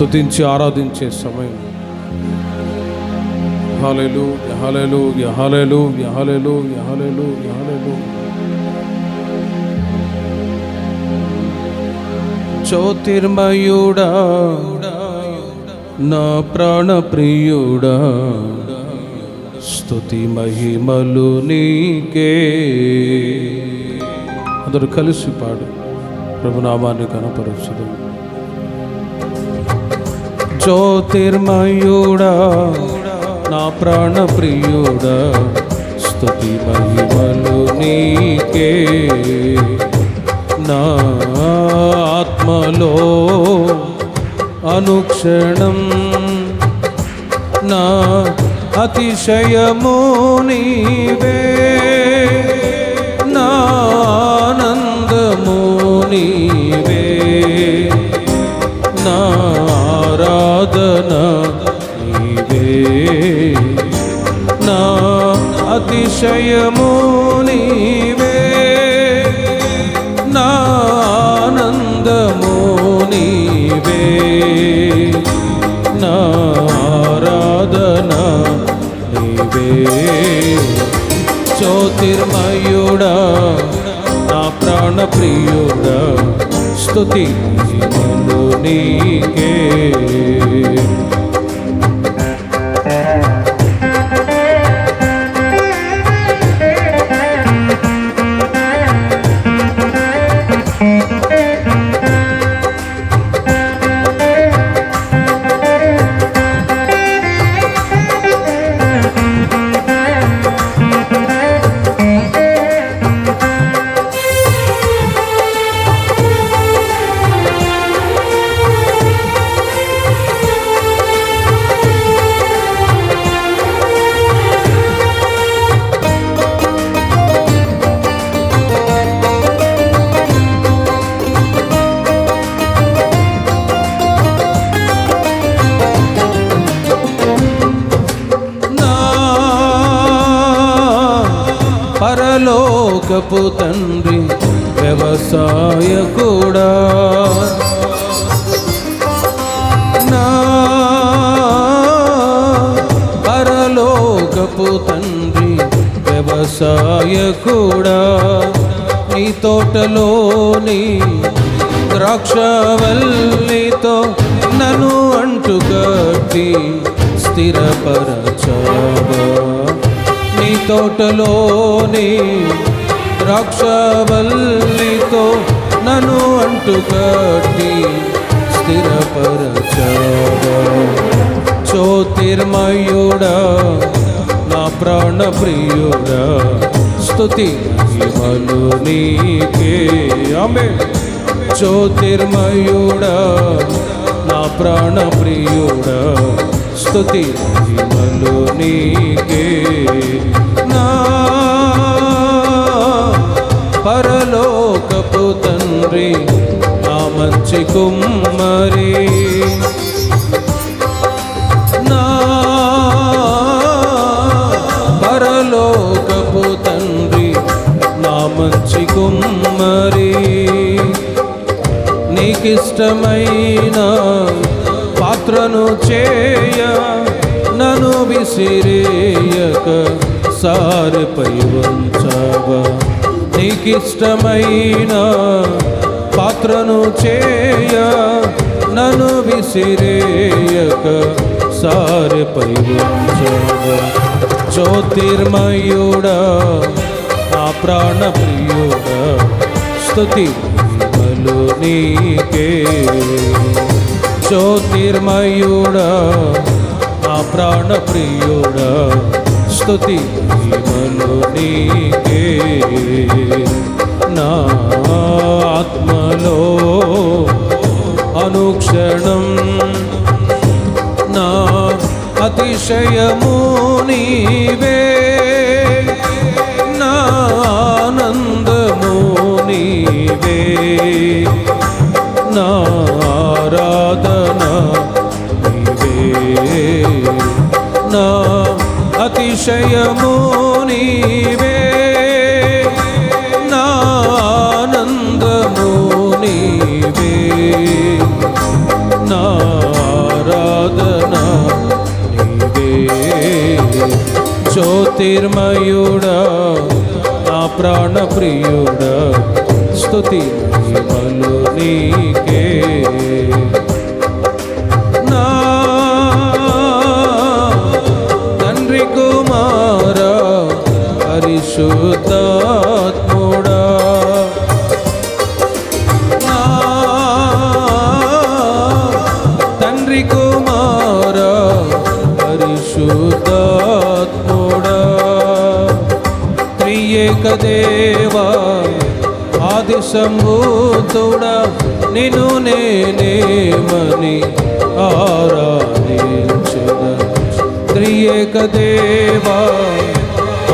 స్తుతించి ఆరాధించే సమయం. హల్లెలూయా హల్లెలూయా హల్లెలూయా హల్లెలూయా హల్లెలూయా హల్లెలూయా. జ్యోతిర్మయుడా నా ప్రాణ ప్రియుడా, స్తుతి మహిమలు నీకే. అందరూ కలిసి పాడు, ప్రభునామాన్ని కనపరచుదాం. జ్యోతిర్మయుడా నా ప్రాణ ప్రియుడా, స్తుతి మహిమలు నీకే. నా ఆత్మలో అనుక్షణం నా అతిశయము నీవే, నా ఆనందము నీవే, నా ఆరాధన నీవే, నా అతిశయము నీవే, నా ఆనందము నీవే, నా ఆరాధన నీవే. జ్యోతిర్మయుడా నా ప్రాణ ప్రియుడా, స్తుతి మహిమలు నీకే. పరలోకపు తండ్రి వ్యవసాయకుడా, నా పరలోకపు తండ్రి వ్యవసాయకుడా, నీ తోటలోని ద్రాక్షవల్లితో నన్ను అంటుకట్టి స్థిరపరచావా. నీ తోటలోని ద్రాక్షవల్లితో నన్ను అంటుకట్టి స్థిరపరచావా. జ్యోతిర్మయుడా నా ప్రాణ ప్రియుడా, స్తుతి మహిమలు నీకే. ఆమేన్. జ్యోతిర్మయుడా నా ప్రాణ ప్రియుడా, స్తుతి మహిమలు నీకే. నా పరలోకపు తండ్రి నా మంచి కుమ్మరి, నా పరలోకపు తండ్రి నా మంచి కుమ్మరి, నీకిష్టమైన పాత్రను చేయ నన్ను విసిరేయక సారెపై ఉంచావా. నీకిష్టమైన పాత్రను చేయ నన్ను విసిరేయక సారెపై ఉంచావా. జ్యోతిర్మయుడా నా ప్రాణ ప్రియుడా, స్తుతి మహిమలు నీకే. జ్యోతిర్మయుడా నా ప్రాణ ప్రియుడా, స్తుతి మహిమలు నీకే. నా ఆత్మలో అనుక్షణం నా అతిశయము నీవే, నా ఆనందము నీవే, నా ఆరాధన నీవే, నా అతిశయము నీవే, నా ఆనందము నీవే, నా జ్యోతిర్మయుడా నా ప్రాణ ప్రియుడా స్తుతి మహిమలు నీకే నా తండ్రి కుమారా పరిశుద్ధాత్ముడా నా తండ్రి కుమారా పరిశుద్ధాత్ముడా త్రియేక దేవా ఆది సంభూతుడా నిన్ను నేనేమని ఆరాధించుదా త్రియేక దేవా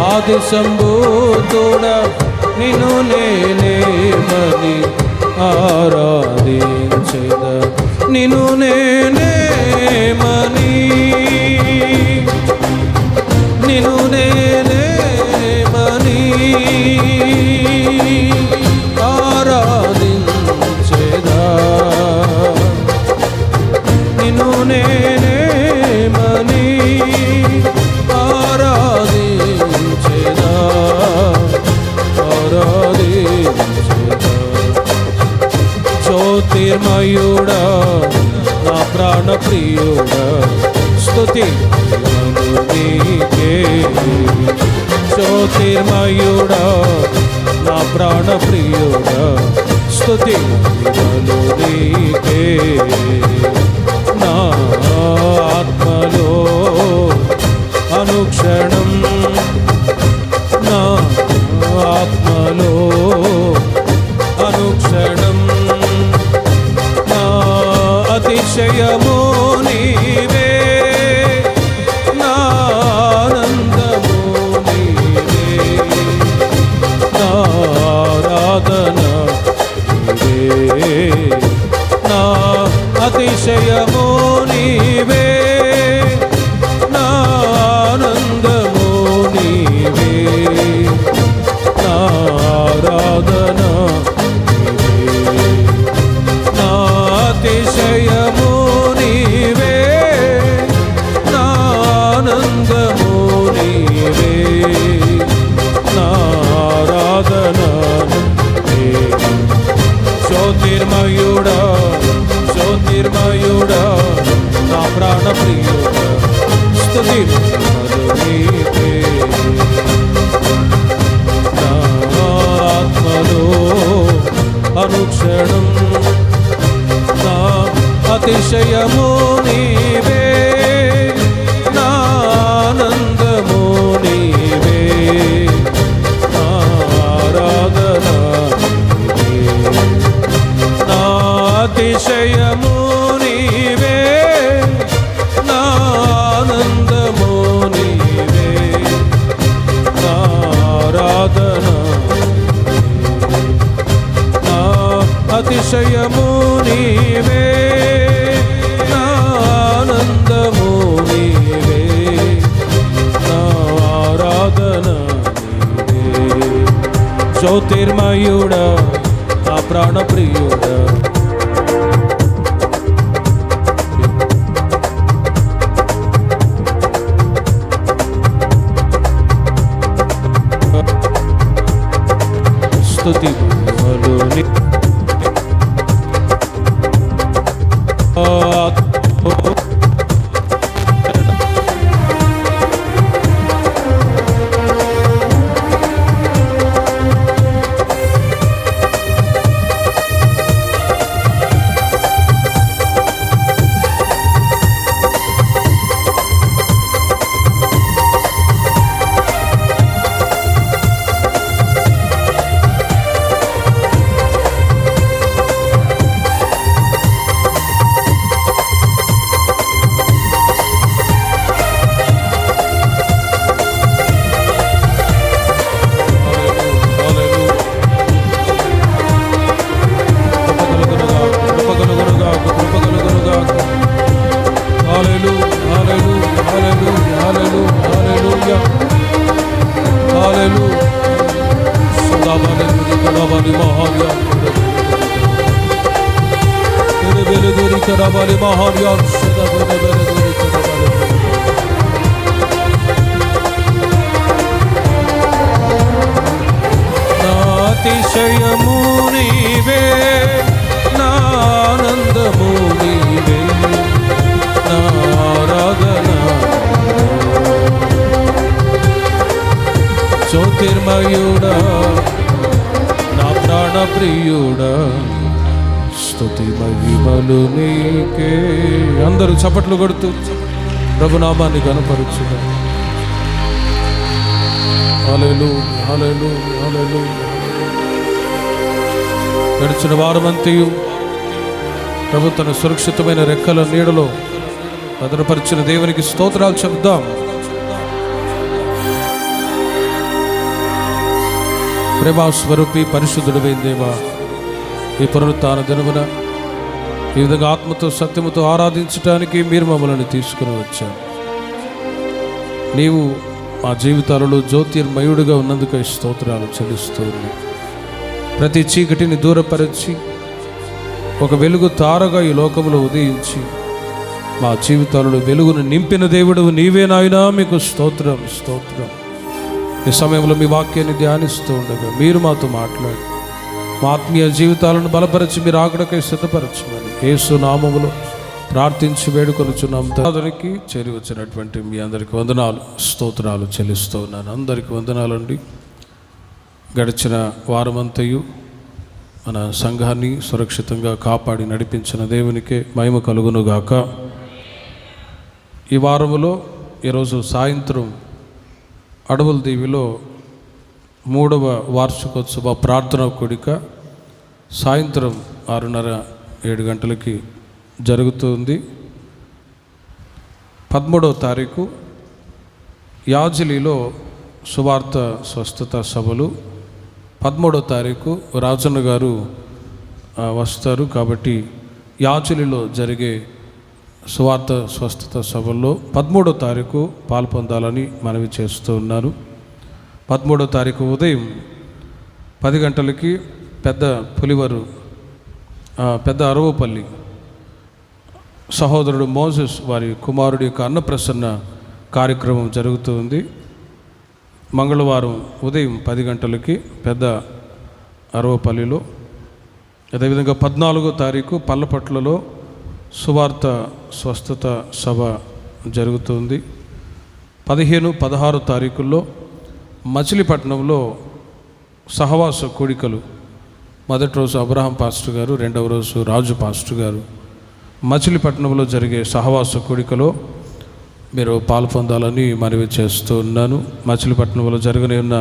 ఆది సంభూతుడా నిన్ను నేనేమని ఆరాధించుదా నిన్ను నేనేమని నిన్ను నేనేమని ఆరాధించేదా నిన్ను నేనేమని ఆరాధించేదా ఆరాధించేదా జ్యోతిర్మయుడా నా ప్రాణ ప్రియుడా స్తుతి నీకే జ్యోతిర్మయుడా నా ప్రాణ ప్రియుడా స్తుతి నీకే నా ఆత్మలో అనుక్షణం నా ఆత్మలో అనుక్షణం నా అతిశయము నీవే నా ఆనందము నీవే నా ఆరాధన నీవే నా అతిశయము నీవే నా ఆనందము నీవే నా ఆరాధన నీవే నా అతిశయము నీవే నా ఆనందము నీవే నా ఆరాధన నీవే జ్యోతిర్మయుడా జ్యోతిర్మయుడా నా ప్రాణ ప్రియుడా స్తుతి నీకే నా ఆత్మలో అనుక్షణం నా అతిశయము నీవే నా ఆనందము నీవే నా ఆరాధన నీవే నా అతిశయము నీవే నా ఆనందము నీవే నా ఆరాధన నా అతిశయము నీవే నా ఆనందము నీవే నా ఆరాధన నీవే జ్యోతిర్మయుడా నా ప్రాణ ప్రియుడా స్తుతి మహిమలు అతిశయము నీవే, నా ఆనందము నీవే, నా ఆరాధన. జ్యోతిర్మయుడా, నా ప్రాణ ప్రియుడా, స్తుతి మహిమలు నీకే. అందరూ చప్పట్లు కొడుతూ ప్రభునామాన్ని కనపరుచుగా. హల్లెలూయా, హల్లెలూయా, హల్లెలూయా. గడిచిన వారమంతయు ప్రభు తన సురక్షితమైన రెక్కల నీడలో భద్రపరిచిన దేవునికి స్తోత్రాలు చెప్దాం. ప్రేమ స్వరూపి పరిశుద్ధుడైన దేవా, ఈ పునరుత్థాన దినమున ఈ విధంగా ఆత్మతో సత్యముతో ఆరాధించడానికి మీరు మమ్మల్ని తీసుకుని వచ్చారు. నీవు మా జీవితాలలో జ్యోతిర్మయుడిగా ఉన్నందుకు స్తోత్రాలు చెల్లిస్తూ ఉన్నాయి. ప్రతి చీకటిని దూరపరిచి ఒక వెలుగు తారగా ఈ లోకంలో ఉదయించి మా జీవితాలలో వెలుగును నింపిన దేవుడు నీవే నాయనా, మీకు స్తోత్రం, స్తోత్రం. ఈ సమయంలో మీ వాక్యాన్ని ధ్యానిస్తూ ఉండగా మీరు మాతో మాట్లాడి మా ఆత్మీయ జీవితాలను బలపరిచి మీరు ఆకడకై సిద్ధపరచమని యేసు నామములో ప్రార్థించి వేడుకొనుచున్నాం. అందరికీ చేరి వచ్చినటువంటి మీ అందరికీ వందనాలు, స్తోత్రాలు చెల్లిస్తూ ఉన్నాను. అందరికీ వందనాలండి. గడిచిన వారమంతయు మన సంఘాన్ని సురక్షితంగా కాపాడి నడిపించిన దేవునికే మహిమ కలుగునుగాక. ఈ వారములో ఈరోజు సాయంత్రం అడవుల దీవిలో 3వ వార్షికోత్సవ ప్రార్థన కూడిక సాయంత్రం 6:30-7 గంటలకి జరుగుతుంది. 13వ తారీఖు యాజిలీలో సువార్త స్వస్థత సభలు, 13వ తారీఖు రాజన్న గారు వస్తారు. కాబట్టి యాజిలీలో జరిగే సువార్త స్వస్థత సభల్లో 13వ తారీఖు పాల్పొందాలని మనవి చేస్తూ ఉన్నాను. 13వ తారీఖు ఉదయం 10 గంటలకి పెద్ద పులివరు పెద్ద అరవపల్లి సహోదరుడు మోసెస్ వారి కుమారుడి యొక్క అన్నప్రసన్న కార్యక్రమం జరుగుతుంది. మంగళవారం ఉదయం 10 గంటలకి పెద్ద అరవపల్లిలో. అదేవిధంగా 14వ తారీఖు పల్లపట్లలో సువార్త స్వస్థత సభ జరుగుతుంది. 15, 16 తారీఖుల్లో మచిలీపట్నంలో సహవాస కూడికలు. మొదటి రోజు అబ్రహాం పాస్టర్ గారు, రెండవ రోజు రాజు పాస్టర్ గారు మచిలీపట్నంలో జరిగే సహవాస కూడికలో మీరు పాల్పొందాలని మనవి చేస్తూ ఉన్నాను. మచిలీపట్నంలో జరగనే ఉన్న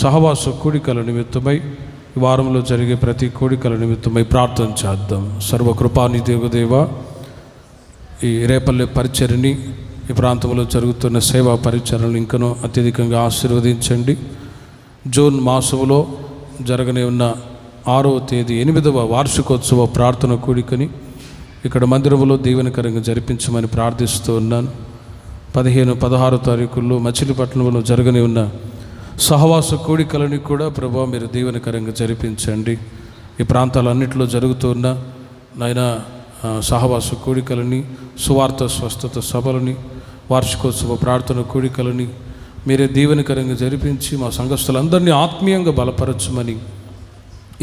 సహవాస కూడికల నిమిత్తమై, ఈ వారంలో జరిగే ప్రతి కోడికల నిమిత్తమై ప్రార్థన చేద్దాం. సర్వకృపానిధి దేవా, ఈ రేపల్లె పరిచర్ని, ఈ ప్రాంతంలో జరుగుతున్న సేవా పరిచర్లను ఇంకనూ అత్యధికంగా ఆశీర్వదించండి. జూన్ మాసంలో జరగనే ఉన్న 6వ తేదీ 8వ వార్షికోత్సవ ప్రార్థన కూడికని ఇక్కడ మందిరంలో దీవెనకరంగా జరిపించమని ప్రార్థిస్తూ ఉన్నాను. 15, 16 తారీఖుల్లో మచిలీపట్నంలో జరగనే ఉన్న సహవాస కూడికలని కూడా ప్రభా మీరు దీవెనకరంగా జరిపించండి. ఈ ప్రాంతాలన్నింటిలో జరుగుతున్న నాయనా సహవాస కూడికలని, సువార్త స్వస్థత సభలని, వార్షికోత్సవ ప్రార్థన కూడికలని మీరే దీవెనకరంగా జరిపించి మా సంఘస్థులందరినీ ఆత్మీయంగా బలపరచమని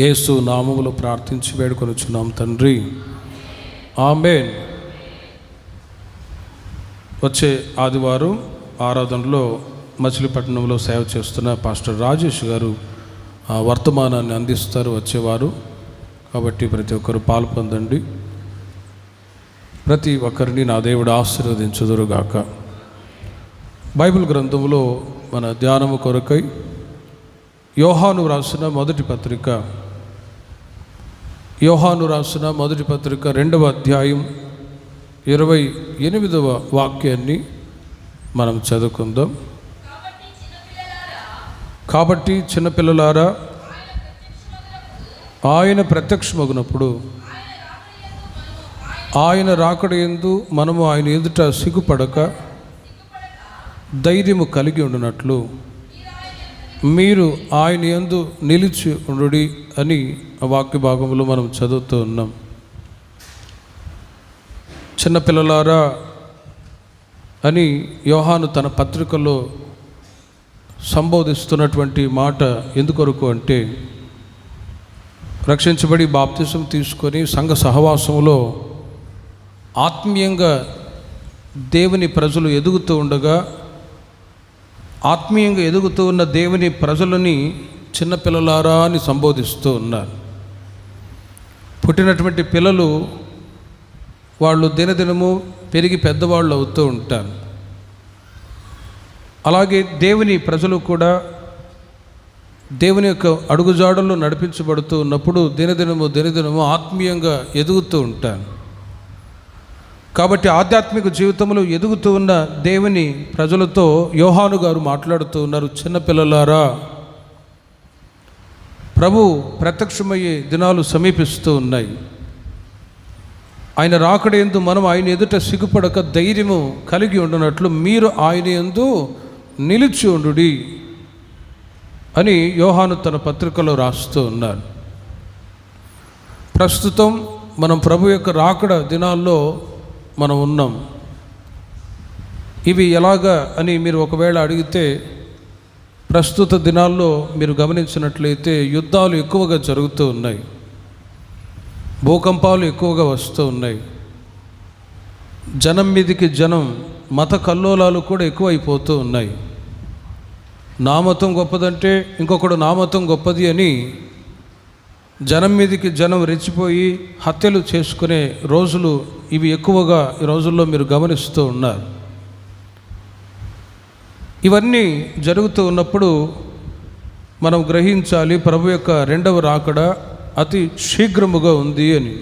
యేసు నామములో ప్రార్థించి వేడుకొనుచున్నాం తండ్రి, ఆమేన్. వచ్చే ఆదివారం ఆరాధనలో మచిలీపట్నంలో సేవ చేస్తున్న పాస్టర్ రాజేష్ గారు వర్తమానాన్ని అందిస్తారు వచ్చేవారు. కాబట్టి ప్రతి ఒక్కరు పాల్పొందండి. ప్రతి ఒక్కరిని నా దేవుడు ఆశీర్వదించుదురుగాక. బైబిల్ గ్రంథంలో మన ధ్యానము కొరకై యోహాను రాసిన మొదటి పత్రిక 2వ అధ్యాయం 28వ వాక్యాన్ని మనం చదువుకుందాం. కాబట్టి చిన్నపిల్లలారా, ఆయన ప్రత్యక్షమగునప్పుడు ఆయన రాకడ యందు మనము ఆయన ఎదుట సిగ్గుపడక ధైర్యము కలిగి ఉండునట్లు మీరు ఆయన యందు నిలిచి ఉండుడి అని ఆ వాక్య భాగంలో మనం చదువుతూ ఉన్నాం. చిన్నపిల్లలారా అని యోహాను తన పత్రికలో సంబోధిస్తున్నటువంటి మాట ఎందుకొరకు అంటే, రక్షించబడి బాప్తిసం తీసుకొని సంఘ సహవాసంలో ఆత్మీయంగా దేవుని ప్రజలు ఎదుగుతూ ఉండగా, ఆత్మీయంగా ఎదుగుతూ ఉన్న దేవుని ప్రజలని చిన్నపిల్లలారా అని సంబోధిస్తూ ఉన్నారు. పుట్టినటువంటి పిల్లలు వాళ్ళు దినదినము పెరిగి పెద్దవాళ్ళు అవుతూ ఉంటారు. అలాగే దేవుని ప్రజలు కూడా దేవుని యొక్క అడుగుజాడల్లో నడిపించబడుతూ ఉన్నప్పుడు దినదినము ఆత్మీయంగా ఎదుగుతూ ఉంటారు. కాబట్టి ఆధ్యాత్మిక జీవితంలో ఎదుగుతూ ఉన్న దేవుని ప్రజలతో యోహాను గారు మాట్లాడుతూ ఉన్నారు, చిన్నపిల్లలారా, ప్రభు ప్రత్యక్షమయ్యే దినాలు సమీపిస్తూ ఉన్నాయి. ఆయన రాకడ యందు మనం ఆయన ఎదుట సిగ్గుపడక ధైర్యము కలిగి ఉండనట్లు మీరు ఆయన యందు నిలిచి ఉండుడి అని యోహాను తన పత్రికలో రాస్తూ ఉన్నారు. ప్రస్తుతం మనం ప్రభు యొక్క రాకడ దినాల్లో మనం ఉన్నాం. ఇవి ఎలాగా అని మీరు ఒకవేళ అడిగితే, ప్రస్తుత దినాల్లో మీరు గమనించినట్లయితే యుద్ధాలు ఎక్కువగా జరుగుతూ ఉన్నాయి, భూకంపాలు ఎక్కువగా వస్తూ ఉన్నాయి, జనం మీదికి జనం, మత కల్లోలాలు కూడా ఎక్కువైపోతూ ఉన్నాయి. నా మతం గొప్పదంటే ఇంకొకడు నా మతం గొప్పది అని జనం మీదికి జనం రెచ్చిపోయి హత్యలు చేసుకునే రోజులు ఇవి ఎక్కువగా ఈ రోజుల్లో మీరు గమనిస్తూ ఉన్నారు. ఇవన్నీ జరుగుతూ ఉన్నప్పుడు మనం గ్రహించాలి, ప్రభు యొక్క రెండవ రాకడ అతి శీఘ్రముగా ఉంది అని.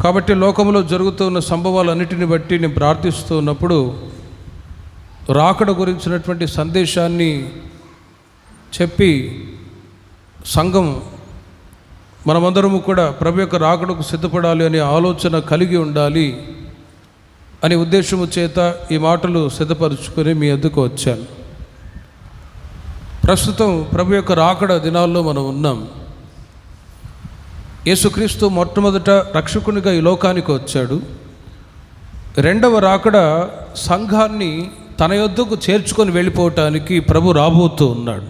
కాబట్టి లోకంలో జరుగుతున్న సంభవాలన్నిటిని బట్టి నేను ప్రార్థిస్తూ ఉన్నప్పుడు రాకడ గురించినటువంటి సందేశాన్ని చెప్పి సంఘం మనమందరము కూడా ప్రభు యొక్క రాకడకు సిద్ధపడాలి అనే ఆలోచన కలిగి ఉండాలి అనే ఉద్దేశము చేత ఈ మాటలు సిద్ధపరుచుకొని మీ వద్దకు వచ్చాను. ప్రస్తుతం ప్రభు యొక్క రాకడ దినాల్లో మనం ఉన్నాం. యేసుక్రీస్తు మొట్టమొదట రక్షకునిగా ఈ లోకానికి వచ్చాడు. రెండవ రాకడ సంఘాన్ని తన యొద్దకు చేర్చుకొని వెళ్ళిపోవటానికి ప్రభు రాబోతూ ఉన్నాడు.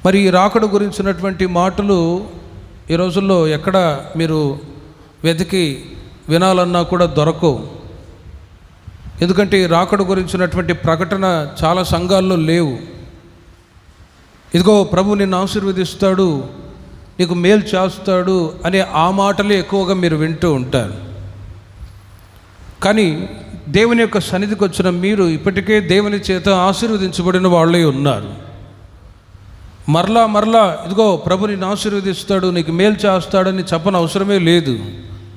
మరి ఈ రాకడ గురించినటువంటి మాటలు ఈ రోజుల్లో ఎక్కడ మీరు వెతికి వినాలన్నా కూడా దొరకవు. ఎందుకంటే ఈ రాకడ గురించినటువంటి ప్రకటన చాలా సంఘాల్లో లేవు. ఇదిగో ప్రభు నిన్ను ఆశీర్వదిస్తాడు, నీకు మేలు చేస్తాడు అనే ఆ మాటలే ఎక్కువగా మీరు వింటూ ఉంటారు. కానీ దేవుని యొక్క సన్నిధికి వచ్చిన మీరు ఇప్పటికే దేవుని చేత ఆశీర్వదించబడిన వాళ్ళే ఉన్నారు. మరలా ఇదిగో ప్రభు నిన్ను ఆశీర్వదిస్తాడు, నీకు మేలు చేస్తాడని చెప్పని అవసరమే లేదు.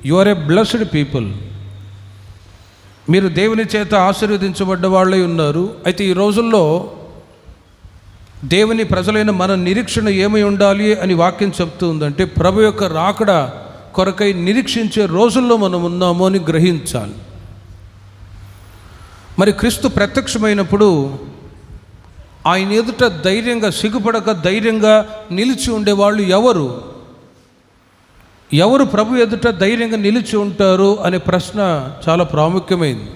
You are a blessed people. మీరు దేవుని చేత ఆశీర్వదించబడ్డ వాళ్ళే ఉన్నారు. అయితే ఈ రోజుల్లో దేవుని ప్రజలైన మన నిరీక్షణ ఏమై ఉండాలి అని వాక్యం చెప్తూ ఉందంటే, ప్రభు యొక్క రాకడ కొరకై నిరీక్షించే రోజుల్లో మనం ఉన్నాము అని గ్రహించాలి. మరి క్రీస్తు ప్రత్యక్షమైనప్పుడు ఆయన ఎదుట ధైర్యంగా సిగ్గుపడక ధైర్యంగా నిలిచి ఉండేవాళ్ళు ఎవరు ప్రభు ఎదుట ధైర్యంగా నిలిచి ఉంటారు అనే ప్రశ్న చాలా ప్రాముఖ్యమైంది.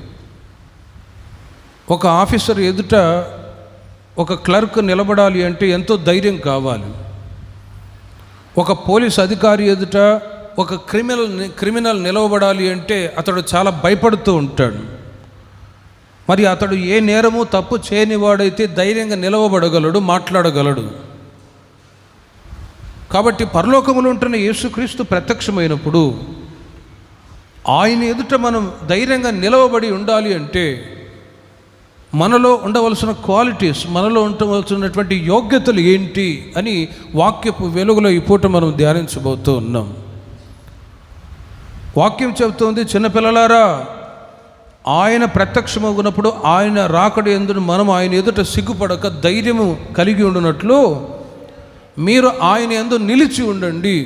ఒక ఆఫీసర్ ఎదుట ఒక క్లర్క్ నిలబడాలి అంటే ఎంతో ధైర్యం కావాలి. ఒక పోలీస్ అధికారి ఎదుట ఒక క్రిమినల్ నిలవబడాలి అంటే అతడు చాలా భయపడుతూ ఉంటాడు. మరి అతడు ఏ నేరము తప్పు చేయనివాడైతే ధైర్యంగా నిలవబడగలడు, మాట్లాడగలడు. కాబట్టి పరలోకములో ఉంటున్న యేసుక్రీస్తు ప్రత్యక్షమైనప్పుడు ఆయన ఎదుట మనం ధైర్యంగా నిలవబడి ఉండాలి అంటే మనలో ఉండవలసిన క్వాలిటీస్, మనలో ఉండవలసినటువంటి యోగ్యతలు ఏంటి అని వాక్యపు వెలుగులో ఈ పూట మనం ధ్యానించబోతూ ఉన్నాం. వాక్యం చెబుతోంది, చిన్నపిల్లలారా, ఆయన ప్రత్యక్షమగునప్పుడు ఆయన రాకడ యందు మనం ఆయన ఎదుట సిగ్గుపడక ధైర్యము కలిగి ఉండునట్లు మీరు ఆయన యందు నిలిచి ఉండండి.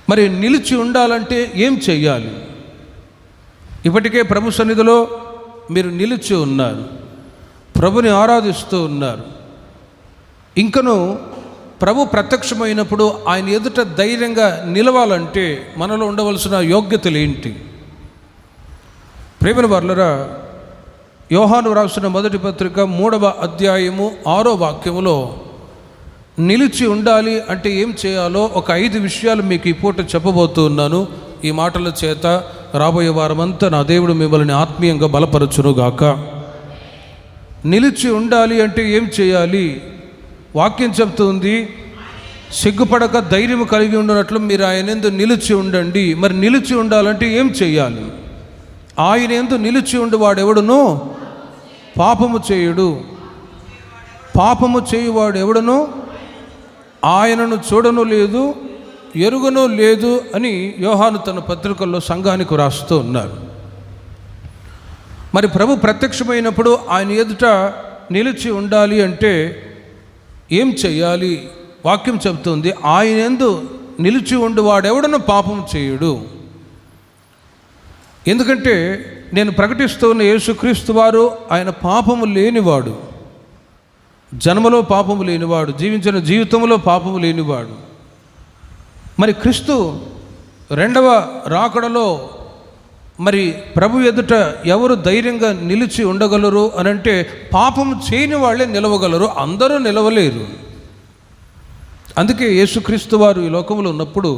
మరి నిలిచి ఉండాలంటే ఏం చెయ్యాలి? ఇప్పటికే ప్రభు సన్నిధిలో మీరు నిలిచి ఉన్నారు, ప్రభుని ఆరాధిస్తూ ఉన్నారు. ఇంకను ప్రభు ప్రత్యక్షమైనప్పుడు ఆయన ఎదుట ధైర్యంగా నిలవాలంటే మనలో ఉండవలసిన యోగ్యతలు ఏంటి? ప్రేమల వర్లరా, యోహాను రాసిన మొదటి పత్రిక 3వ అధ్యాయము 6వ వాక్యములో నిలిచి ఉండాలి అంటే ఏం చేయాలో ఒక 5 విషయాలు మీకు ఈ పూట చెప్పబోతున్నాను. ఈ మాటల చేత రాబోయే వారమంతా నా దేవుడు మిమ్మల్ని ఆత్మీయంగా బలపరచునుగాక. నిలిచి ఉండాలి అంటే ఏం చేయాలి? వాక్యం చెప్తుంది, సిగ్గుపడక ధైర్యం కలిగి ఉండనట్లు మీరు ఆయన యందు నిలిచి ఉండండి. మరి నిలిచి ఉండాలంటే ఏం చేయాలి? ఆయన యందు నిలిచి ఉండి వాడెవడునో పాపము చేయుడు. పాపము చేయువాడు ఎవడునో ఆయనను చూడను లేదు, ఎరుగను లేదు అని యోహాను తన పత్రికల్లో సంఘానికి రాస్తూ ఉన్నారు. మరి ప్రభు ప్రత్యక్షమైనప్పుడు ఆయన ఎదుట నిలిచి ఉండాలి అంటే ఏం చెయ్యాలి? వాక్యం చెప్తుంది, ఆయన యందు నిలిచి ఉండి వాడెవడను పాపం చేయుడు. ఎందుకంటే నేను ప్రకటిస్తూ ఉన్న యేసుక్రీస్తు వారు ఆయన పాపము లేనివాడు, జన్మలో పాపము లేనివాడు, జీవించిన జీవితంలో పాపము లేనివాడు. మరి క్రీస్తు రెండవ రాకడలో మరి ప్రభు ఎదుట ఎవరు ధైర్యంగా నిలిచి ఉండగలరు అనంటే పాపము చేయని వాళ్ళే నిలవగలరు, అందరూ నిలవలేరు. అందుకే యేసుక్రీస్తు వారు ఈ లోకంలో ఉన్నప్పుడు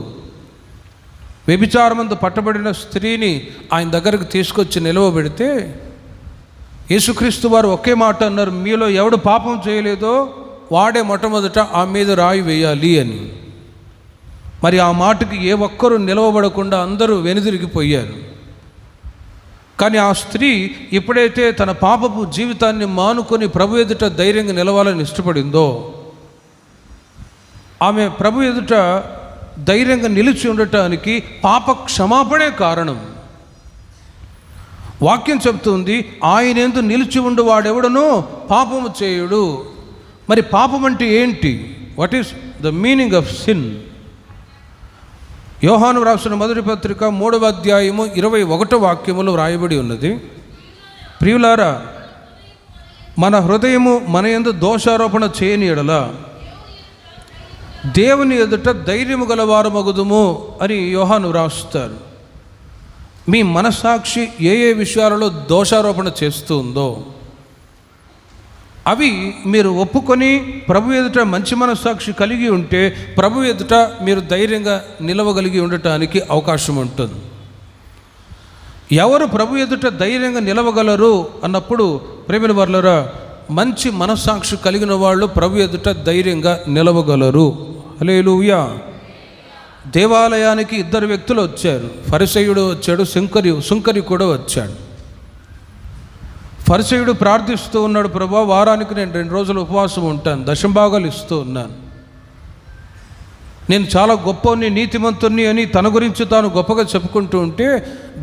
వ్యభిచారమందు పట్టబడిన స్త్రీని ఆయన దగ్గరకు తీసుకొచ్చి నిలవబెడితే యేసుక్రీస్తు వారు ఒకే మాట అన్నారు, మీలో ఎవడు పాపం చేయలేదో వాడే మొట్టమొదట ఆ మీద రాయి వేయాలి అని. మరి ఆ మాటకి ఏ ఒక్కరూ నిలవబడకుండా అందరూ వెనుదిరిగిపోయారు. కానీ ఆ స్త్రీ ఎప్పుడైతే తన పాపపు జీవితాన్ని మానుకొని ప్రభు ఎదుట ధైర్యంగా నిలవాలని ఇష్టపడిందో, ఆమె ప్రభు ఎదుట ధైర్యంగా నిలిచి ఉండటానికి పాప క్షమాపణే కారణం. వాక్యం చెప్తుంది, ఆయన యందు నిలిచి ఉండు వాడెవడనో పాపము చేయుడు. మరి పాపం అంటే ఏంటి? What is the meaning of sin? యోహాను రాసిన మొదటి పత్రిక 3వ అధ్యాయము 21వ వాక్యములో రాయబడి ఉన్నది, ప్రియులారా, మన హృదయము మన యందు దోషారోపణ చేయని ఎడల దేవుని ఎదుట ధైర్యము గలవారు మగుదుము అని యోహాను రాస్తారు. మీ మనస్సాక్షి ఏ ఏ విషయాలలో దోషారోపణ చేస్తూ ఉందో అవి మీరు ఒప్పుకొని ప్రభు ఎదుట మంచి మనస్సాక్షి కలిగి ఉంటే ప్రభు ఎదుట మీరు ధైర్యంగా నిలవగలిగి ఉండటానికి అవకాశం ఉంటుంది. ఎవరు ప్రభు ఎదుట ధైర్యంగా నిలవగలరు అన్నప్పుడు ప్రేమిల వర్లరా, మంచి మనస్సాక్షి కలిగిన వాళ్ళు ప్రభు ఎదుట ధైర్యంగా నిలవగలరు. హల్లెలూయా. దేవాలయానికి 2 వ్యక్తులు వచ్చారు. ఫరిసయ్యుడు వచ్చాడు, సుంకరి కూడా వచ్చాడు. ఫరిసయ్యుడు ప్రార్థిస్తూ ఉన్నాడు, ప్రభువా, వారానికి నేను 2 రోజులు ఉపవాసం ఉంటాను, దశంభాగాలు ఇస్తూ ఉన్నాను, నేను చాలా గొప్పని నీతిమంతుని అని తన గురించి తాను గొప్పగా చెప్పుకుంటూ ఉంటే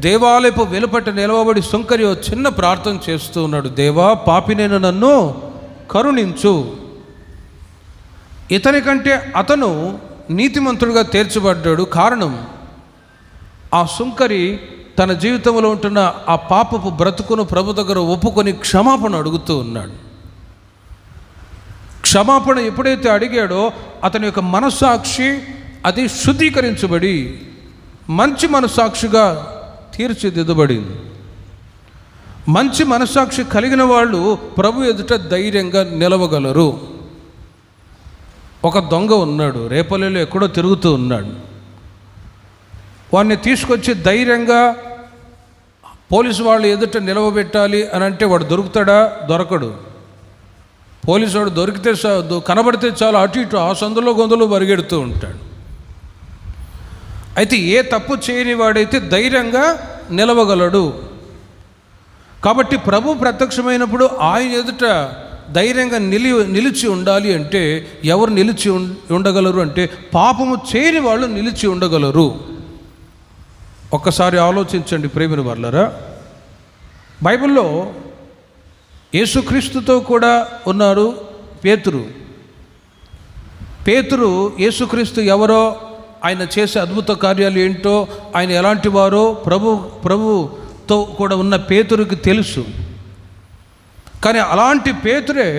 దేవాలయపు వెలుపట నిలవబడి సుంకరి చిన్న ప్రార్థన చేస్తూ ఉన్నాడు, దేవా, పాపినైన నన్ను కరుణించు. ఇతని కంటే అతను నీతిమంతుడుగా తీర్చబడ్డాడు. కారణం, ఆ సుంకరి తన జీవితంలో ఉంటున్న ఆ పాపపు బ్రతుకును ప్రభు దగ్గర ఒప్పుకొని క్షమాపణ అడుగుతూ ఉన్నాడు. క్షమాపణ ఎప్పుడైతే అడిగాడో అతని యొక్క మనస్సాక్షి అది శుద్ధీకరించబడి మంచి మనస్సాక్షిగా తీర్చిదిద్దబడింది. మంచి మనస్సాక్షి కలిగిన వాళ్ళు ప్రభు ఎదుట ధైర్యంగా నిలవగలరు. ఒక దొంగ ఉన్నాడు, రేపల్లెలో ఎక్కడో తిరుగుతూ ఉన్నాడు. వాడిని తీసుకొచ్చి ధైర్యంగా పోలీసు వాళ్ళు ఎదుట నిలవబెట్టాలి అని అంటే వాడు దొరుకుతాడా? దొరకడు. పోలీసు వాడు దొరికితే కనబడితే చాలా అటు ఇటు ఆ సందులో గొంతులు పరిగెడుతూ ఉంటాడు. అయితే ఏ తప్పు చేయని వాడైతే ధైర్యంగా నిలవగలడు. కాబట్టి ప్రభు ప్రత్యక్షమైనప్పుడు ఆయన ఎదుట ధైర్యంగా నిలిచి ఉండాలి అంటే ఎవరు నిలిచి ఉండగలరు అంటే పాపము చేయని వాళ్ళు నిలిచి ఉండగలరు. ఒక్కసారి ఆలోచించండి ప్రేమిన వర్లరా, బైబిల్లో యేసుక్రీస్తుతో కూడా ఉన్నారు పేతురు. యేసుక్రీస్తు ఎవరో, ఆయన చేసే అద్భుత కార్యాలు ఏంటో, ఆయన ఎలాంటి వారో ప్రభుతో కూడా ఉన్న పేతురుకి తెలుసు. కానీ అలాంటి పేతురే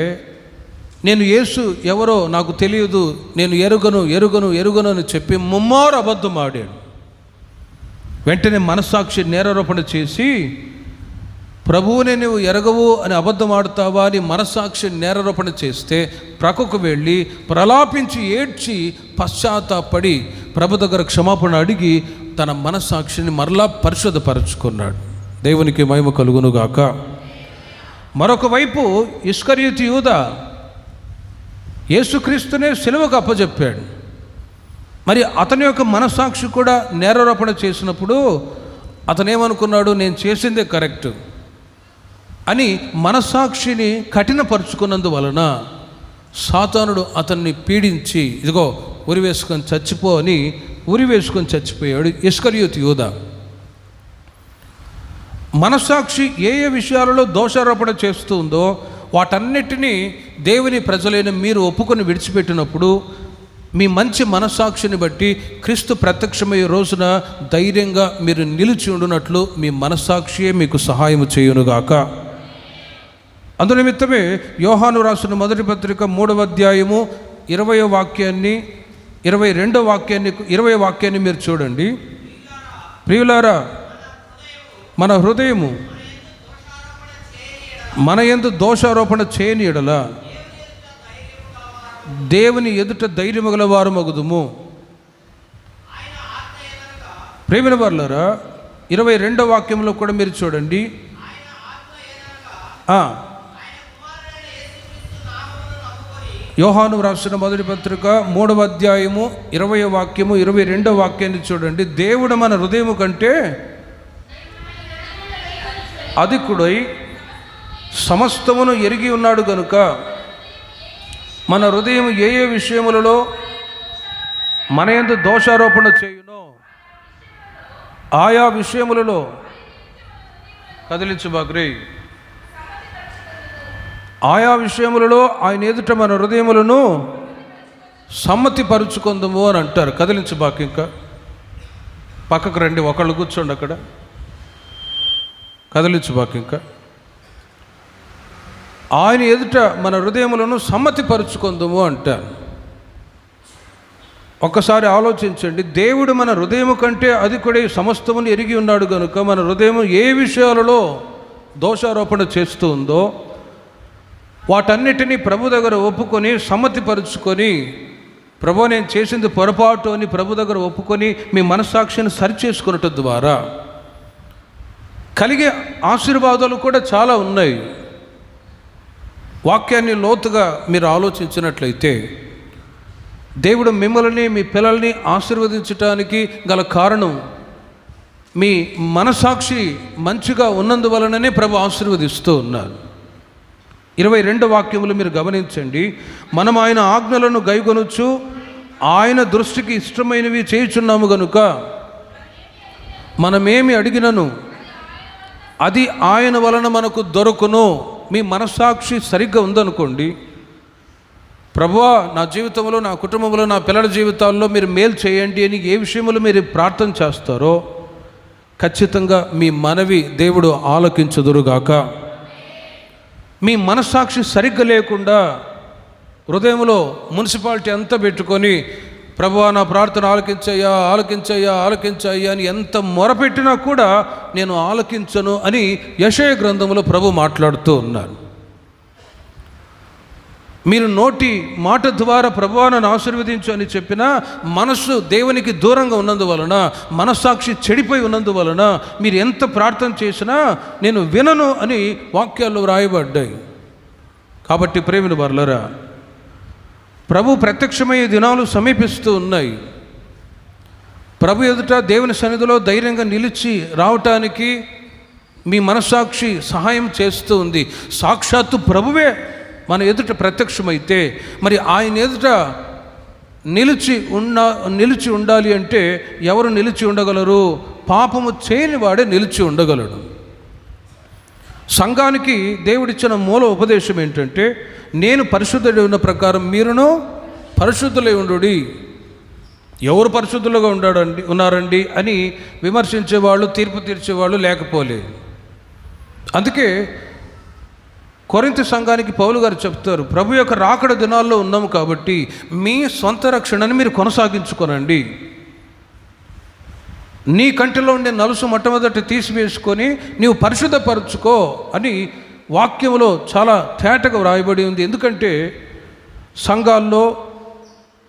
నేను యేసు ఎవరో నాకు తెలియదు, నేను ఎరుగను అని చెప్పి ముమ్మారు అబద్ధం ఆడాడు. వెంటనే మనస్సాక్షి నేరారోపణ చేసి ప్రభువుని నువ్వు ఎరగవు అని అబద్ధం ఆడుతావా అని మనస్సాక్షి నేరారోపణ చేస్తే ప్రక్కకు వెళ్ళి ప్రలాపించి ఏడ్చి పశ్చాత్తాపడి ప్రభు దగ్గర క్షమాపణ అడిగి తన మనస్సాక్షిని మరలా పరిశుద్ధపరచుకున్నాడు. దేవునికి మహిమ కలుగునుగాక. మరొక వైపు ఇస్కరియోతు యూదా యేసుక్రీస్తునే సిలువకు అప్పచెప్పాడు. మరి అతని యొక్క మనస్సాక్షి కూడా నేరారోపణ చేసినప్పుడు అతనేమనుకున్నాడు, నేను చేసిందే కరెక్ట్ అని మనస్సాక్షిని కఠినపరుచుకున్నందువలన సాతానుడు అతన్ని పీడించి ఇదిగో ఉరివేసుకొని చచ్చిపో అని ఉరివేసుకొని చచ్చిపోయాడు ఇస్కరియోతు యూదా. మనస్సాక్షి ఏ ఏ విషయాలలో దోషారోపణ చేస్తూ ఉందో వాటన్నిటినీ దేవుని ప్రజలైన మీరు ఒప్పుకొని విడిచిపెట్టినప్పుడు మీ మంచి మనస్సాక్షిని బట్టి క్రీస్తు ప్రత్యక్షమయ్యే రోజున ధైర్యంగా మీరు నిలిచి ఉండునట్లు మీ మనస్సాక్షియే మీకు సహాయం చేయునుగాక. అందునిమిత్తమే యోహాను రాసిన మొదటి పత్రిక 3వ అధ్యాయము 20వ వాక్యాన్ని 22వ వాక్యాన్ని మీరు చూడండి. ప్రియులారా, మన హృదయము మన యందు దోషారోపణ చేయని యెడల దేవుని ఎదుట ధైర్యము గల వారు మగుదుము. ప్రేమిన వారులారా, 22వ వాక్యంలో కూడా మీరు చూడండి. యోహాను రాసిన మొదటి పత్రిక 3వ అధ్యాయము 20వ వాక్యము 22వ వాక్యాన్ని చూడండి. దేవుడు మన హృదయము కంటే అధికుడై సమస్తమును ఎరిగి ఉన్నాడు గనుక మన హృదయం ఏ ఏ విషయములలో మన యందు దోషారోపణ చేయునో ఆయా విషయములలో కదిలించు బాగ్రే ఆయా విషయములలో ఆయన ఎదుట మన హృదయములను సమ్మతిపరుచుకుందాము అని అంటారు. కదిలించు బాకి ఇంకా పక్కకు రండి, ఒకళ్ళు కూర్చోండి అక్కడ. కదిలించు బాకి ఇంకా ఆయన ఎదుట మన హృదయములను సమ్మతిపరుచుకుందాము అంటారు. ఒక్కసారి ఆలోచించండి. దేవుడు మన హృదయము కంటే అధికుడై సమస్తమును ఎరిగి ఉన్నాడు కనుక మన హృదయం ఏ విషయాలలో దోషారోపణ చేస్తూ ఉందో వాటన్నిటినీ ప్రభు దగ్గర ఒప్పుకొని సమ్మతిపరుచుకొని, ప్రభు నేను చేసింది పొరపాటు అని ప్రభు దగ్గర ఒప్పుకొని మీ మనస్సాక్షిని సరిచేసుకున్నట్టు ద్వారా కలిగే ఆశీర్వాదాలు కూడా చాలా ఉన్నాయి. వాక్యాన్ని లోతుగా మీరు ఆలోచించినట్లయితే దేవుడు మిమ్మల్ని మీ పిల్లల్ని ఆశీర్వదించటానికి గల కారణం మీ మనస్సాక్షి మంచిగా ఉన్నందువలననే ప్రభు ఆశీర్వదిస్తూ ఉన్నారు. 22వ వాక్యములు మీరు గమనించండి. మనం ఆయన ఆజ్ఞలను గైకొనొచ్చు ఆయన దృష్టికి ఇష్టమైనవి చేయుచున్నాము గనుక మనమేమి అడిగినను అది ఆయన వలన మనకు దొరకును. మీ మనస్సాక్షి సరిగ్గా ఉందనుకోండి, ప్రభువా నా జీవితంలో, నా కుటుంబంలో, నా పిల్లల జీవితాల్లో మీరు మేలు చేయండి అని ఏ విషయంలో మీరు ప్రార్థన చేస్తారో ఖచ్చితంగా మీ మనవి దేవుడు ఆలకించుదురుగాక. మీ మనస్సాక్షి సరిగ్గా లేకుండా హృదయంలో మున్సిపాలిటీ అంతా పెట్టుకొని ప్రభువా నా ప్రార్థన ఆలకించయ్యా ఆలకించయ్యా ఆలకించయ్యా అని ఎంత మొరపెట్టినా కూడా నేను ఆలకించను అని యెషయా గ్రంథంలో ప్రభు మాట్లాడుతూ ఉన్నారు. మీరు నోటి మాట ద్వారా ప్రభువా నన్ను ఆశీర్వదించు అని చెప్పినా మనస్సు దేవునికి దూరంగా ఉన్నందువలన, మనస్సాక్షి చెడిపోయి ఉన్నందువలన మీరు ఎంత ప్రార్థన చేసినా నేను వినను అని వాక్యాల్లో వ్రాయబడ్డాయి. కాబట్టి ప్రేమిన వారలారా, ప్రభు ప్రత్యక్షమయ్యే దినాలు సమీపిస్తూ ఉన్నాయి. ప్రభు ఎదుట దేవుని సన్నిధిలో ధైర్యంగా నిలిచి రావటానికి మీ మనస్సాక్షి సహాయం చేస్తూ ఉంది. సాక్షాత్తు ప్రభువే మన ఎదుట ప్రత్యక్షమైతే మరి ఆయన ఎదుట నిలిచి ఉండాలి అంటే ఎవరు నిలిచి ఉండగలరు? పాపము చేయని వాడే నిలిచి ఉండగలడు. సంఘానికి దేవుడిచ్చిన మూల ఉపదేశం ఏంటంటే, నేను పరిశుద్ధుడై ఉన్న ప్రకారం మీరును పరిశుద్ధులై ఉండుడి. ఎవరు పరిశుద్ధులుగా ఉన్నారండి అని విమర్శించేవాళ్ళు, తీర్పు తీర్చేవాళ్ళు లేకపోలేదు. అందుకే కొరింథీ సంఘానికి పౌలు గారు చెప్తారు, ప్రభు యొక్క రాకడ దినాల్లో ఉన్నాము కాబట్టి మీ సొంత రక్షణని మీరు కొనసాగించుకోనండి. నీ కంటిలో ఉండే నలుసు మొట్టమొదట తీసివేసుకొని నీవు పరిశుద్ధపరచుకో అని వాక్యంలో చాలా తేటగా వ్రాయబడి ఉంది. ఎందుకంటే సంఘాల్లో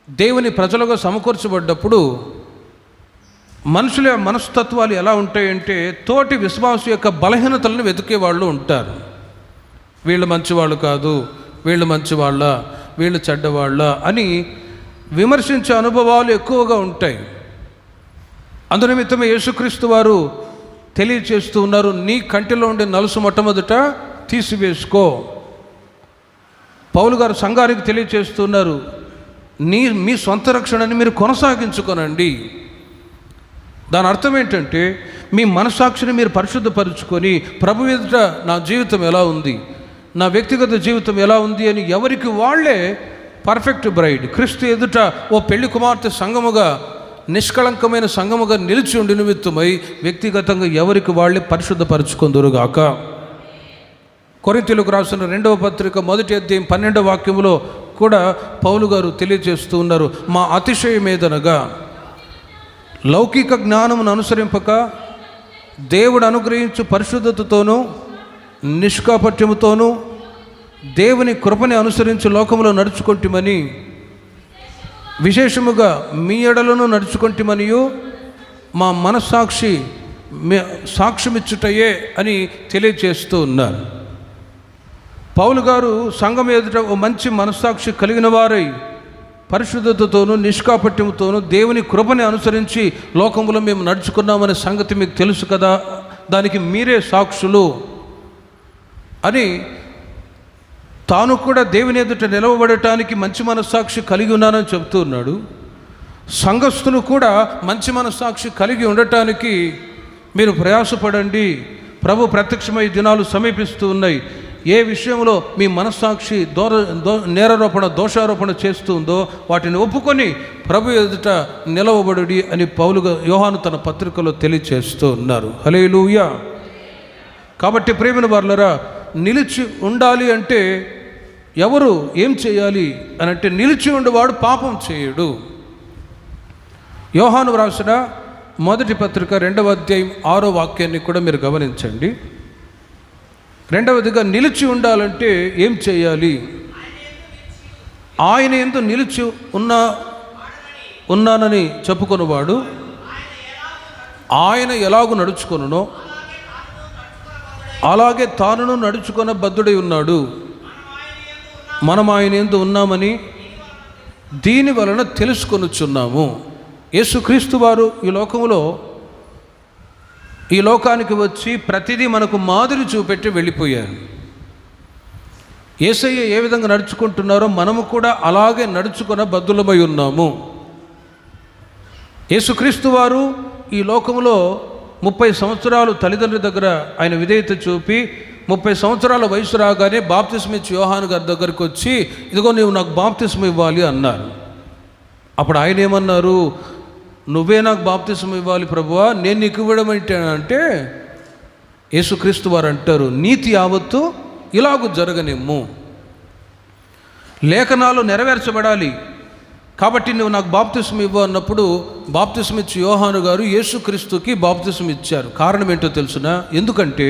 దేవుని ప్రజలుగా సమకూర్చబడ్డప్పుడు మనుషుల మనస్తత్వాలు ఎలా ఉంటాయంటే తోటి విశ్వాసం యొక్క బలహీనతలను వెతికే వాళ్ళు ఉంటారు. వీళ్ళు మంచివాళ్ళు కాదు, వీళ్ళు మంచివాళ్ళ, వీళ్ళు చెడ్డవాళ్ళ అని విమర్శించే అనుభవాలు ఎక్కువగా ఉంటాయి. అందునిమిత్తమే యేసుక్రీస్తు వారు తెలియచేస్తూ ఉన్నారు, నీ కంటిలో ఉండే నలుసు మొట్టమొదట తీసివేసుకో. పౌలు గారు సంఘానికి తెలియచేస్తున్నారు, మీ సొంత రక్షణని మీరు కొనసాగించుకోనండి. దాని అర్థం ఏంటంటే మీ మనస్సాక్షిని మీరు పరిశుద్ధపరుచుకొని ప్రభు ఎదుట నా జీవితం ఎలా ఉంది, నా వ్యక్తిగత జీవితం ఎలా ఉంది అని ఎవరికి వాళ్ళే పర్ఫెక్ట్ బ్రైడ్ క్రీస్తు ఎదుట ఓ పెళ్లి కుమార్తె సంఘముగా నిష్కళంకమైన సంఘముగా నిలిచి ఉండి నిమిత్తమై వ్యక్తిగతంగా ఎవరికి వాళ్ళే పరిశుద్ధపరచుకుందురుగాక. కొరింథీయులకు రాసిన 2వ పత్రిక 1వ అధ్యాయం 12వ వాక్యములో కూడా పౌలు గారు తెలియజేస్తూ ఉన్నారు, మా అతిశయమేదనగా లౌకిక జ్ఞానమును అనుసరింపక దేవుడు అనుగ్రహించు పరిశుద్ధతతోనూ నిష్కాపట్యముతోనూ దేవుని కృపని అనుసరించి లోకంలో నడుచుకుంటుమని, విశేషముగా మీ ఎడలను నడుచుకుంటుమనియు మా మనస్సాక్షి సాక్ష్యమిచ్చుటయే అని తెలియజేస్తూ ఉన్నారు. పౌలు గారు సంఘం ఎదుట ఓ మంచి మనస్సాక్షి కలిగిన వారై పరిశుద్ధతతోనూ నిష్కాపట్యముతోనూ దేవుని కృపని అనుసరించి లోకంలో మేము నడుచుకున్నామనే సంగతి మీకు తెలుసు కదా, దానికి మీరే సాక్షులు అని తాను కూడా దేవుని ఎదుట నిలవబడటానికి మంచి మనస్సాక్షి కలిగి ఉన్నానని చెబుతూ ఉన్నాడు. సంఘస్థులు కూడా మంచి మనస్సాక్షి కలిగి ఉండటానికి మీరు ప్రయాసపడండి. ప్రభు ప్రత్యక్షమై దినాలు సమీపిస్తూ ఉన్నాయి. ఏ విషయంలో మీ మనస్సాక్షి నేరారోపణ దోషారోపణ చేస్తుందో వాటిని ఒప్పుకొని ప్రభు ఎదుట నిలవబడుడి అని పౌలుగా యోహాను తన పత్రికలో తెలియచేస్తూ ఉన్నారు. హల్లెలూయా. కాబట్టి ప్రేమైన వారలారా, నిలిచి ఉండాలి అంటే ఎవరు ఏం చేయాలి అని అంటే నిలిచి ఉండేవాడు పాపం చేయడు. యోహాను రాసిన 1వ పత్రిక 2వ అధ్యాయం 6వ వాక్యాన్ని కూడా మీరు గమనించండి. రెండవదిగా నిలిచి ఉండాలంటే ఏం చేయాలి? ఆయన యందు నిలిచి ఉన్నానని చెప్పుకొనివాడు ఆయన ఎలాగూ నడుచుకొనునో అలాగే తానును నడుచుకొన బద్ధుడై ఉన్నాడు. మనం ఆయన యందు ఉన్నామని దీని వలన తెలుసుకొనుచున్నాము. యేసుక్రీస్తు వారు ఈ లోకానికి వచ్చి ప్రతిదీ మనకు మాదిరి చూపెట్టి వెళ్ళిపోయారు. యేసయ్య ఏ విధంగా నడుచుకుంటున్నారో మనము కూడా అలాగే నడుచుకున్న బద్ధులమై ఉన్నాము. యేసుక్రీస్తు వారు ఈ లోకంలో 30 సంవత్సరాలు తల్లిదండ్రుల దగ్గర ఆయన విధేయత చూపి 30 సంవత్సరాల వయసు రాగానే బాప్తిస్మ ఇచ్చి యోహాను గారి దగ్గరికి వచ్చి, ఇదిగో నీవు నాకు బాప్తిస్మ ఇవ్వాలి అన్నారు. అప్పుడు ఆయన ఏమన్నారు? నువ్వే నాకు బాప్తిస్మ ఇవ్వాలి ప్రభువా, నేను నీకు ఇవ్వడం అంటే యేసుక్రీస్తు వారు అంటారు, నీతి యావత్తు ఇలాగూ జరగనిమ్ము, లేఖనాలు నెరవేర్చబడాలి కాబట్టి నువ్వు నాకు బాప్తిస్మ ఇవ్వు అన్నప్పుడు బాప్తిస్మ ఇచ్చి యోహాను గారు యేసుక్రీస్తుకి బాప్తిస్మ ఇచ్చారు. కారణం ఏంటో తెలుసునా? ఎందుకంటే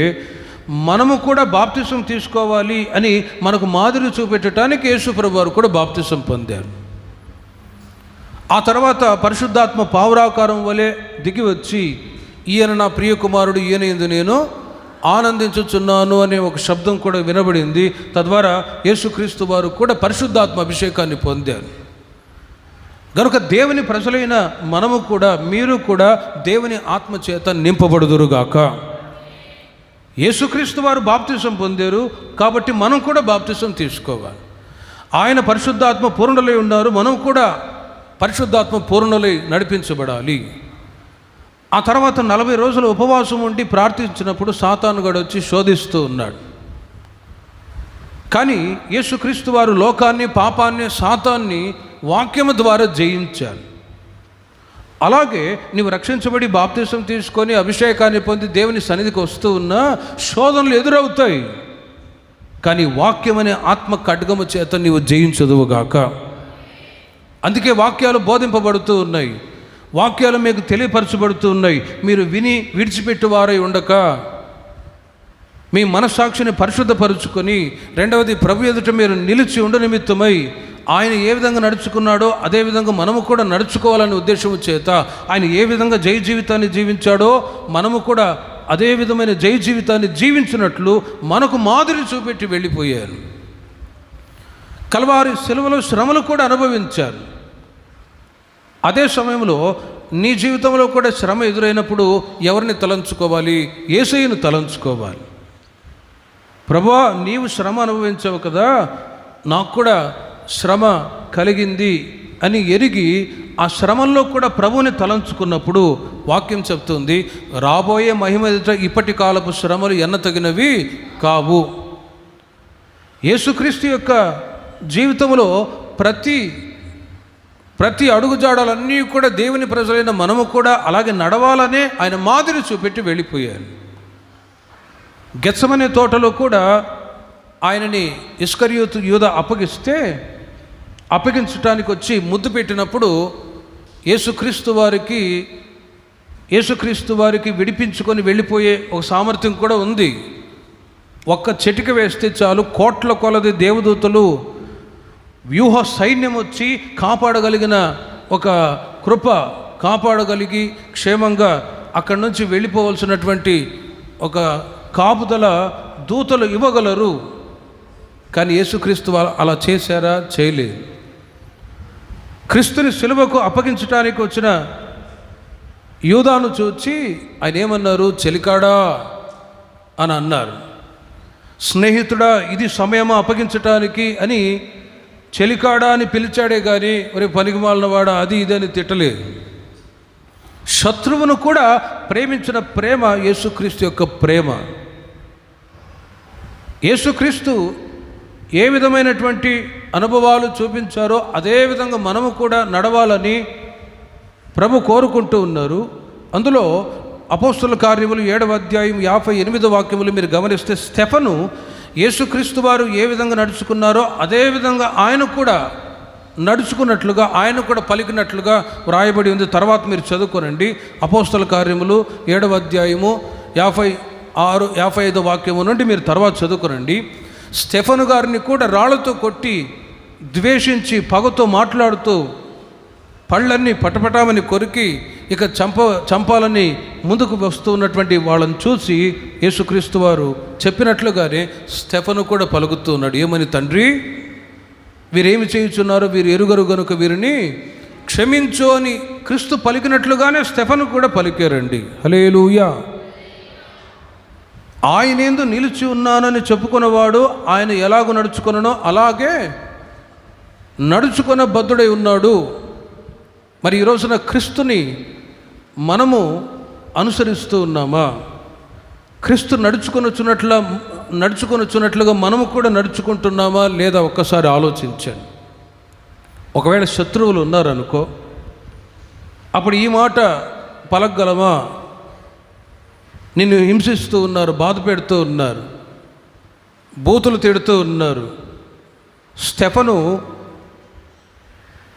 మనము కూడా బాప్తిస్మ తీసుకోవాలి అని మనకు మాదిరి చూపెట్టడానికి యేసు ప్రభు వారు కూడా బాప్తిస్మ పొందారు. ఆ తర్వాత పరిశుద్ధాత్మ పావురాకారం వలె దిగి వచ్చి, ఈయన నా ప్రియ కుమారుడు, ఈయన యందు నేను ఆనందించుచున్నాను అనే ఒక శబ్దం కూడా వినబడింది. తద్వారా యేసుక్రీస్తు వారు కూడా పరిశుద్ధాత్మ అభిషేకాన్ని పొందారు. కనుక దేవుని ప్రజలైన మనము కూడా, మీరు కూడా దేవుని ఆత్మచేత నింపబడుదురుగాక. యేసుక్రీస్తు వారు బాప్తిసం పొందారు కాబట్టి మనం కూడా బాప్తిసం తీసుకోవాలి. ఆయన పరిశుద్ధాత్మ పూర్ణులై ఉన్నారు, మనం కూడా పరిశుద్ధాత్మ పూర్ణులై నడిపించబడాలి. ఆ తర్వాత 40 రోజులు ఉపవాసం ఉండి ప్రార్థించినప్పుడు సాతానుగాడు వచ్చి శోధిస్తూ ఉన్నాడు. కానీ యేసుక్రీస్తు వారు లోకాన్ని, పాపాన్ని, సాతాన్ని వాక్యము ద్వారా జయించారు. అలాగే నీవు రక్షించబడి బాప్తిసం తీసుకొని అభిషేకాన్ని పొంది దేవుని సన్నిధికి వస్తూ ఉన్నా శోధనలు ఎదురవుతాయి, కానీ వాక్యం అనే ఆత్మ ఖడ్గము చేత నీవు జయించదువుగాక. అందుకే వాక్యాలు బోధింపబడుతూ ఉన్నాయి. వాక్యాలు మీకు తెలియపరచబడుతూ ఉన్నాయి. మీరు విని విడిచిపెట్టువారై ఉండక మీ మనస్సాక్షిని పరిశుద్ధపరుచుకొని, రెండవది ప్రభు ఎదుట మీరు నిలిచి ఉండ నిమిత్తమై ఆయన ఏ విధంగా నడుచుకున్నాడో అదేవిధంగా మనము కూడా నడుచుకోవాలనే ఉద్దేశం చేత, ఆయన ఏ విధంగా జయ జీవితాన్ని జీవించాడో మనము కూడా అదే విధమైన జయ జీవితాన్ని జీవించినట్లు మనకు మాదిరి చూపెట్టి వెళ్ళిపోయారు. కల్వారి సిలువలో శ్రమలు కూడా అనుభవించారు. అదే సమయంలో నీ జీవితంలో కూడా శ్రమ ఎదురైనప్పుడు ఎవరిని తలంచుకోవాలి? యేసయ్యను తలంచుకోవాలి. ప్రభువా, నీవు శ్రమ అనుభవించావు కదా, నాకు కూడా శ్రమ కలిగింది అని ఎరిగి ఆ శ్రమంలో కూడా ప్రభువుని తలంచుకున్నప్పుడు వాక్యం చెప్తుంది, రాబోయే మహిమ ఎదుట ఇప్పటి కాలపు శ్రమలు ఎన్నతగినవి కావు. యేసుక్రీస్తు యొక్క జీవితంలో ప్రతి అడుగుజాడలన్నీ కూడా దేవుని ప్రజలైన మనము కూడా అలాగే నడవాలనే ఆయన మాదిరి చూపెట్టి వెళ్ళిపోయారు. గెత్సెమనే తోటలో కూడా ఆయనని ఇస్కరియోతు యూదా అప్పగించటానికి వచ్చి ముద్దు పెట్టినప్పుడు యేసుక్రీస్తు వారికి విడిపించుకొని వెళ్ళిపోయే ఒక సామర్థ్యం కూడా ఉంది. ఒక్క చిటిక వేస్తే చాలు కోట్ల కొలది దేవదూతలు వ్యూహ సైన్యం వచ్చి కాపాడగలిగిన ఒక కృప, కాపాడగలిగి క్షేమంగా అక్కడి నుంచి వెళ్ళిపోవలసినటువంటి ఒక కాపుదల దూతలు ఇవ్వగలరు. కానీ యేసుక్రీస్తు అలా చేశారా? చేయలేదు. క్రీస్తుని సిలువకు అప్పగించడానికి వచ్చిన యూదాను చూచి ఆయన ఏమన్నారు? చెలికాడా అని అన్నారు. స్నేహితుడా, ఇది సమయమా అప్పగించటానికి అని చెలికాడా అని పిలిచాడే కానీ మరి పనికిమాలిన వాడా అది ఇదని తిట్టలేదు. శత్రువును కూడా ప్రేమించిన ప్రేమ యేసుక్రీస్తు యొక్క ప్రేమ. యేసుక్రీస్తు ఏ విధమైనటువంటి అనుభవాలు చూపించారో అదే విధంగా మనము కూడా నడవాలని ప్రభు కోరుకుంటూ ఉన్నారు. అందులో అపోస్తలుల కార్యములు 7వ అధ్యాయం 58వ వాక్యములు మీరు గమనిస్తే, స్టెఫను యేసుక్రీస్తు వారు ఏ విధంగా నడుచుకున్నారో అదే విధంగా ఆయన కూడా నడుచుకున్నట్లుగా, ఆయన కూడా పలికినట్లుగా వ్రాయబడి ఉంది. తర్వాత మీరు చదువుకోనండి. అపోస్తలుల కార్యములు 7వ అధ్యాయము 55వ వాక్యము నుండి మీరు తర్వాత చదువుకోనండి. స్టెఫను గారిని కూడా రాళ్లతో కొట్టి, ద్వేషించి, పగతో మాట్లాడుతూ, పళ్ళన్నీ పటపటామని కొరికి ఇక చంపాలని ముందుకు వస్తూ ఉన్నటువంటి వాళ్ళని చూసి యేసుక్రీస్తు వారు చెప్పినట్లుగానే స్టెఫను కూడా పలుకుతూ ఉన్నాడు. ఏమని? తండ్రి, వీరేమి చేయుచున్నారో వీరు ఎరుగరు గనుక వీరిని క్షమించు అని క్రీస్తు పలికినట్లుగానే స్టెఫను కూడా పలికారండి. హల్లెలూయా. ఆయనేందు నిలిచి ఉన్నానని చెప్పుకున్నవాడు ఆయన ఎలాగో నడుచుకున్నానో అలాగే నడుచుకున్న బద్ధుడై ఉన్నాడు. మరి ఈ రోజున క్రీస్తుని మనము అనుసరిస్తూ ఉన్నామా? క్రీస్తు నడుచుకొనొచ్చున్నట్లుగా మనము కూడా నడుచుకుంటున్నామా లేదా? ఒక్కసారి ఆలోచించండి. ఒకవేళ శత్రువులు ఉన్నారనుకో, అప్పుడు ఈ మాట పలకగలమా? నిన్ను హింసిస్తూ ఉన్నారు, బాధ పెడుతూ ఉన్నారు, బూతులు తిడుతూ ఉన్నారు. స్టెఫను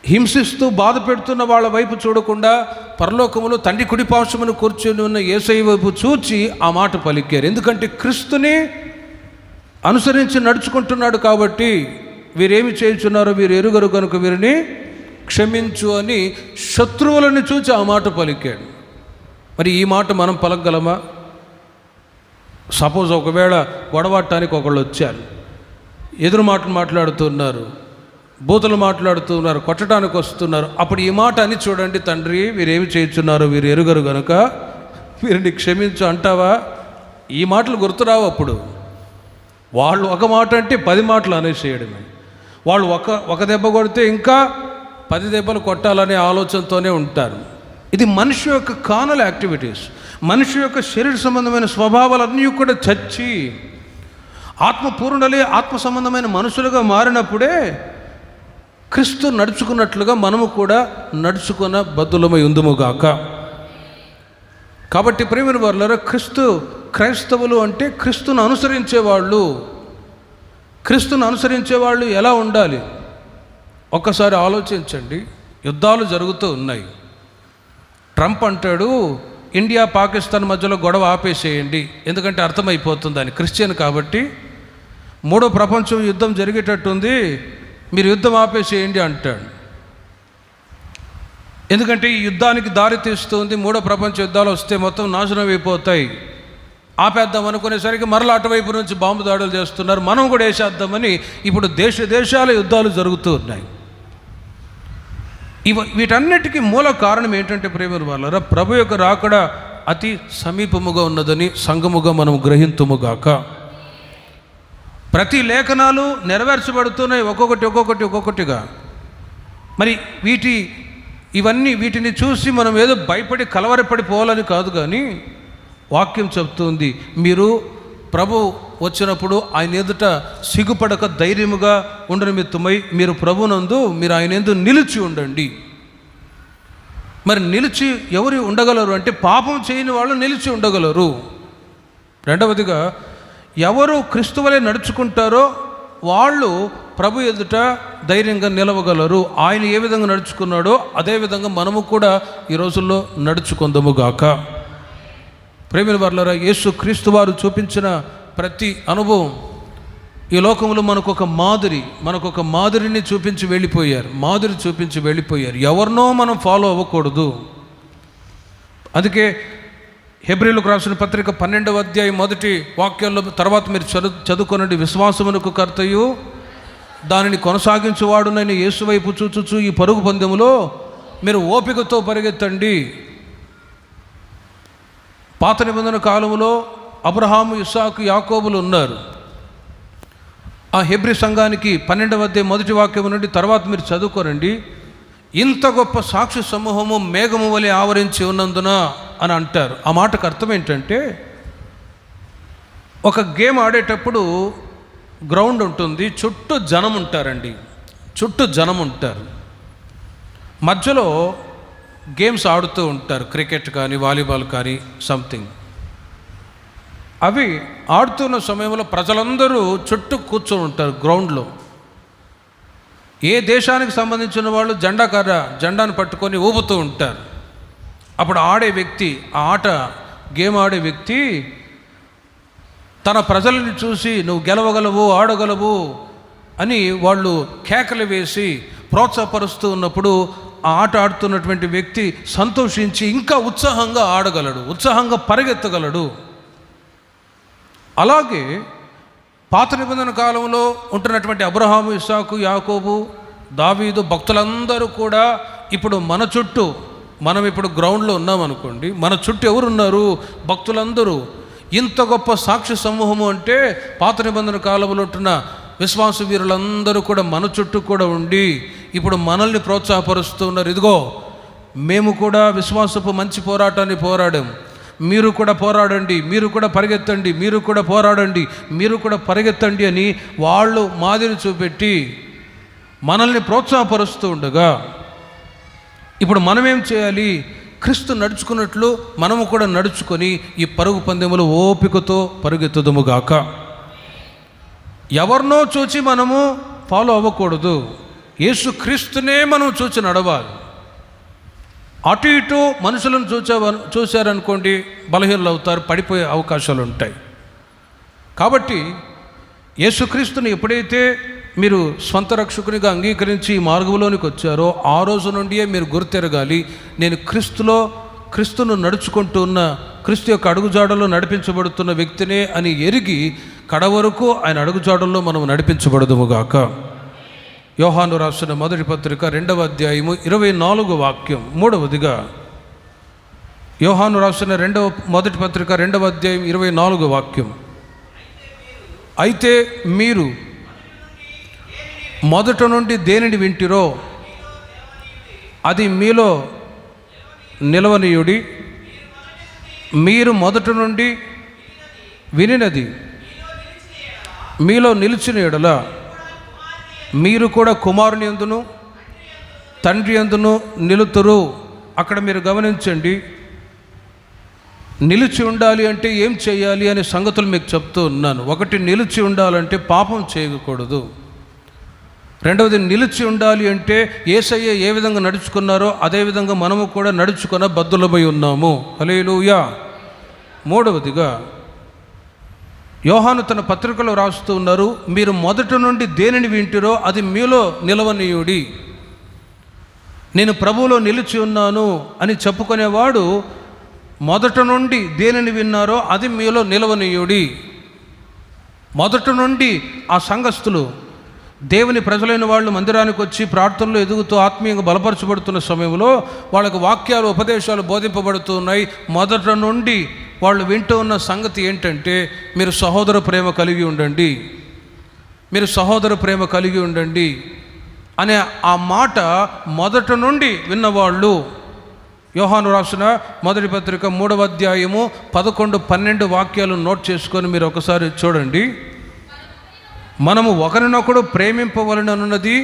హింసిస్తూ బాధ పెడుతున్న వాళ్ళ వైపు చూడకుండా పరలోకములో తండ్రి కుడిపార్శ్వమున కూర్చొని ఉన్న యేసయ్య వైపు చూచి ఆ మాట పలికారు. ఎందుకంటే క్రీస్తుని అనుసరించి నడుచుకుంటున్నాడు కాబట్టి. వీరేమి చేయుచున్నారో వీరు ఎరుగరు కనుక వీరిని క్షమించు అని శత్రువులను చూచి ఆ మాట పలికాడు. మరి ఈ మాట మనం పలకగలమా? సపోజ్ ఒకవేళ గొడవటానికి ఒకళ్ళు వచ్చారు, ఎదురు మాటలు మాట్లాడుతున్నారు, బూతులు మాట్లాడుతున్నారు, కొట్టడానికి వస్తున్నారు. అప్పుడు ఈ మాట అని చూడండి, తండ్రి, వీరేమి చేయుచున్నారో వీరు ఎరుగరు గనుక వీరిని క్షమించు అంటావా? ఈ మాటలు గుర్తురావు. అప్పుడు వాళ్ళు ఒక మాట అంటే 10 మాటలు అనేసేయడమే. వాళ్ళు ఒక దెబ్బ కొడితే ఇంకా 10 దెబ్బలు కొట్టాలనే ఆలోచనతోనే ఉంటారు. ఇది మనిషి యొక్క కానల్ యాక్టివిటీస్. మనిషి యొక్క శరీర సంబంధమైన స్వభావాలన్నీ కూడా చచ్చి ఆత్మపూర్ణలే ఆత్మ సంబంధమైన మనుషులుగా మారినప్పుడే క్రీస్తు నడుచుకున్నట్లుగా మనము కూడా నడుచుకున్న బద్ధులమై ఉందుముగాక. కాబట్టి ప్రియమైన వారులారా, క్రైస్తవులు అంటే క్రీస్తును అనుసరించేవాళ్ళు. క్రీస్తును అనుసరించేవాళ్ళు ఎలా ఉండాలి? ఒక్కసారి ఆలోచించండి. యుద్ధాలు జరుగుతూ ఉన్నాయి. ట్రంప్ అంటాడు, ఇండియా పాకిస్తాన్ మధ్యలో గొడవ ఆపేసేయండి, ఎందుకంటే అర్థమైపోతుంది అని, క్రిస్టియన్ కాబట్టి. మూడో ప్రపంచం యుద్ధం జరిగేటట్టుంది, మీరు యుద్ధం ఆపేసేయండి అంటాడు. ఎందుకంటే ఈ యుద్ధానికి దారి తీస్తుంది, మూడో ప్రపంచ యుద్ధాలు వస్తే మొత్తం నాశనం అయిపోతాయి, ఆపేద్దాం అనుకునేసరికి మరలా అటువైపు నుంచి బాంబు దాడులు చేస్తున్నారు, మనం కూడా వేసేద్దామని ఇప్పుడు దేశాల యుద్ధాలు జరుగుతూ ఉన్నాయి. వీటన్నిటికీ మూల కారణం ఏంటంటే ప్రేమ వాళ్ళరా, ప్రభు యొక్క రాకడ అతి సమీపముగా ఉన్నదని సంఘముగా మనం గ్రహింతుముగాక. ప్రతి లేఖనాలు నెరవేర్చబడుతున్నాయి ఒక్కొక్కటిగా. మరి వీటిని చూసి మనం ఏదో భయపడి కలవరపడిపోవాలని కాదు, కానీ వాక్యం చెప్తుంది, మీరు ప్రభు వచ్చినప్పుడు ఆయన ఎదుట సిగ్గుపడక ధైర్యముగా ఉండనిమిత్తమై మీరు ప్రభునందు మీరు ఆయన యందు నిలిచి ఉండండి. మరి నిలిచి ఎవరు ఉండగలరు అంటే పాపం చేయని వాళ్ళు నిలిచి ఉండగలరు. రెండవదిగా, ఎవరు క్రీస్తు వలె నడుచుకుంటారో వాళ్ళు ప్రభు ఎదుట ధైర్యంగా నిలవగలరు. ఆయన ఏ విధంగా నడుచుకున్నాడో అదేవిధంగా మనము కూడా ఈ రోజుల్లో నడుచుకుందాముగాక. ప్రేమిల వారలారా, యేసు క్రీస్తు వారు చూపించిన ప్రతి అనుభవం ఈ లోకంలో మనకొక మాదిరిని చూపించి వెళ్ళిపోయారు. ఎవరినో మనం ఫాలో అవ్వకూడదు. అందుకే హెబ్రీలకు రాసిన పత్రిక 12వ అధ్యాయం 1 వాక్యంలో తర్వాత మీరు చదువుకొనండి, విశ్వాసమునకు కర్తయు దానిని కొనసాగించువాడునైన యేసు వైపు చూచుచు ఈ పరుగు పందెములో మీరు ఓపికతో పరిగెత్తండి. పాత నిబంధన కాలంలో అబ్రహాము, ఇస్సాకు, యాకోబులు ఉన్నారు. ఆ హెబ్రీ సంఘానికి 12వ అధ్యాయం 1 వాక్యం నుండి తర్వాత మీరు చదువుకోరండి, ఇంత గొప్ప సాక్షి సమూహము మేఘము వలె ఆవరించి ఉన్నందున అని అంటారు. ఆ మాటకు అర్థం ఏంటంటే, ఒక గేమ్ ఆడేటప్పుడు గ్రౌండ్ ఉంటుంది, చుట్టూ జనం ఉంటారు, మధ్యలో గేమ్స్ ఆడుతూ ఉంటారు, క్రికెట్ కానీ వాలీబాల్ కానీ సంథింగ్. అవి ఆడుతున్న సమయంలో ప్రజలందరూ చుట్టూ కూర్చొని ఉంటారు గ్రౌండ్లో. ఏ దేశానికి సంబంధించిన వాళ్ళు జెండాను పట్టుకొని ఊపుతూ ఉంటారు. అప్పుడు గేమ్ ఆడే వ్యక్తి తన ప్రజలని చూసి నువ్వు గెలవగలవు, ఆడగలవు అని వాళ్ళు కేకలు వేసి ప్రోత్సాహపరుస్తూ ఉన్నప్పుడు ఆ ఆట ఆడుతున్నటువంటి వ్యక్తి సంతోషించి ఇంకా ఉత్సాహంగా ఆడగలడు, ఉత్సాహంగా పరిగెత్తగలడు. అలాగే పాత నిబంధన కాలంలో ఉంటున్నటువంటి అబ్రహాము, ఇస్సాకు, యాకోబు, దావీదు భక్తులందరూ కూడా ఇప్పుడు మనం ఇప్పుడు గ్రౌండ్లో ఉన్నామనుకోండి, మన చుట్టూ ఎవరున్నారు? భక్తులందరూ. ఇంత గొప్ప సాక్షి సమూహము అంటే పాత నిబంధన కాలంలో ఉంటున్న విశ్వాస వీరులందరూ కూడా మన చుట్టూ కూడా ఉండి ఇప్పుడు మనల్ని ప్రోత్సాహపరుస్తూ ఉన్నారు. ఇదిగో మేము కూడా విశ్వాసపు మంచి పోరాటాన్ని పోరాడాం, మీరు కూడా పోరాడండి, మీరు కూడా పరిగెత్తండి, మీరు కూడా పోరాడండి, మీరు కూడా పరిగెత్తండి అని వాళ్ళు మాదిరి చూపెట్టి మనల్ని ప్రోత్సాహపరుస్తూ ఉండగా ఇప్పుడు మనమేం చేయాలి? క్రీస్తు నడుచుకున్నట్లు మనము కూడా నడుచుకొని ఈ పరుగు పందెములు ఓపికతో పరుగెత్తుదుముగాక. ఎవరినో చూచి మనము ఫాలో అవ్వకూడదు, యేసు క్రీస్తునే మనం చూచి నడవాలి. అటు ఇటు మనుషులను చూశారనుకోండి బలహీనలు అవుతారు, పడిపోయే అవకాశాలు ఉంటాయి. కాబట్టి యేసుక్రీస్తుని ఎప్పుడైతే మీరు స్వంత రక్షకునిగా అంగీకరించి ఈ మార్గంలోనికి వచ్చారో ఆ రోజు నుండియే మీరు గుర్తెరగాలి, నేను క్రీస్తును నడుచుకుంటూ ఉన్న, క్రీస్తు యొక్క అడుగుజాడల్లో నడిపించబడుతున్న వ్యక్తినే అని ఎరిగి కడవరకు ఆయన అడుగుజాడల్లో మనం నడిపించబడదుముగాక. యోహాను రాసిన మొదటి పత్రిక 2వ అధ్యాయము 24వ వాక్యం. మూడవదిగా యోహాను రాసిన మొదటి పత్రిక 2వ అధ్యాయం 24వ వాక్యం. అయితే మీరు మొదట నుండి దేనిని వింటిరో అది మీలో నిలవనీయుడి, మీరు మొదట నుండి వినినది మీలో నిలిచిన ఎడల మీరు కూడా కుమారుని యందును తండ్రి యందును నిలుతురు. అక్కడ మీరు గమనించండి, నిలిచి ఉండాలి అంటే ఏం చేయాలి అనే సంగతులు మీకు చెప్తూ ఉన్నాను. ఒకటి, నిలిచి ఉండాలంటే పాపం చేయకూడదు. రెండవది నిలిచి ఉండాలి అంటే యేసయ్య ఏ విధంగా నడుచుకున్నారో అదేవిధంగా మనము కూడా నడుచుకున్న బద్దులమై ఉన్నాము. హల్లెలూయా. మూడవదిగా యోహాను తన పత్రికలో రాస్తూ ఉన్నారు, మీరు మొదటి నుండి దేనిని వింటిరో అది మీలో నిలవనీయుడి. నేను ప్రభువులో నిలిచి ఉన్నాను అని చెప్పుకునేవాడు మొదటి నుండి దేనిని విన్నారో అది మీలో నిలవనీయుడి. మొదటి నుండి ఆ సంఘస్థులు, దేవుని ప్రజలైన వాళ్ళు మందిరానికి వచ్చి ప్రార్థనలో ఎదుగుతూ ఆత్మీయంగా బలపరచబడుతున్న సమయంలో వాళ్ళకు వాక్యాలు ఉపదేశాలు బోధింపబడుతూ ఉన్నాయి. మొదటి నుండి వాళ్ళు వింటూ ఉన్న సంగతి ఏంటంటే, మీరు సహోదర ప్రేమ కలిగి ఉండండి, మీరు సహోదర ప్రేమ కలిగి ఉండండి అనే ఆ మాట మొదటి నుండి విన్నవాళ్ళు. యోహాను రాసిన మొదటి పత్రిక 3వ అధ్యాయము 11-12 వాక్యాలు నోట్ చేసుకొని మీరు ఒకసారి చూడండి. మనము ఒకరినొకడు ప్రేమింపవలనన్నది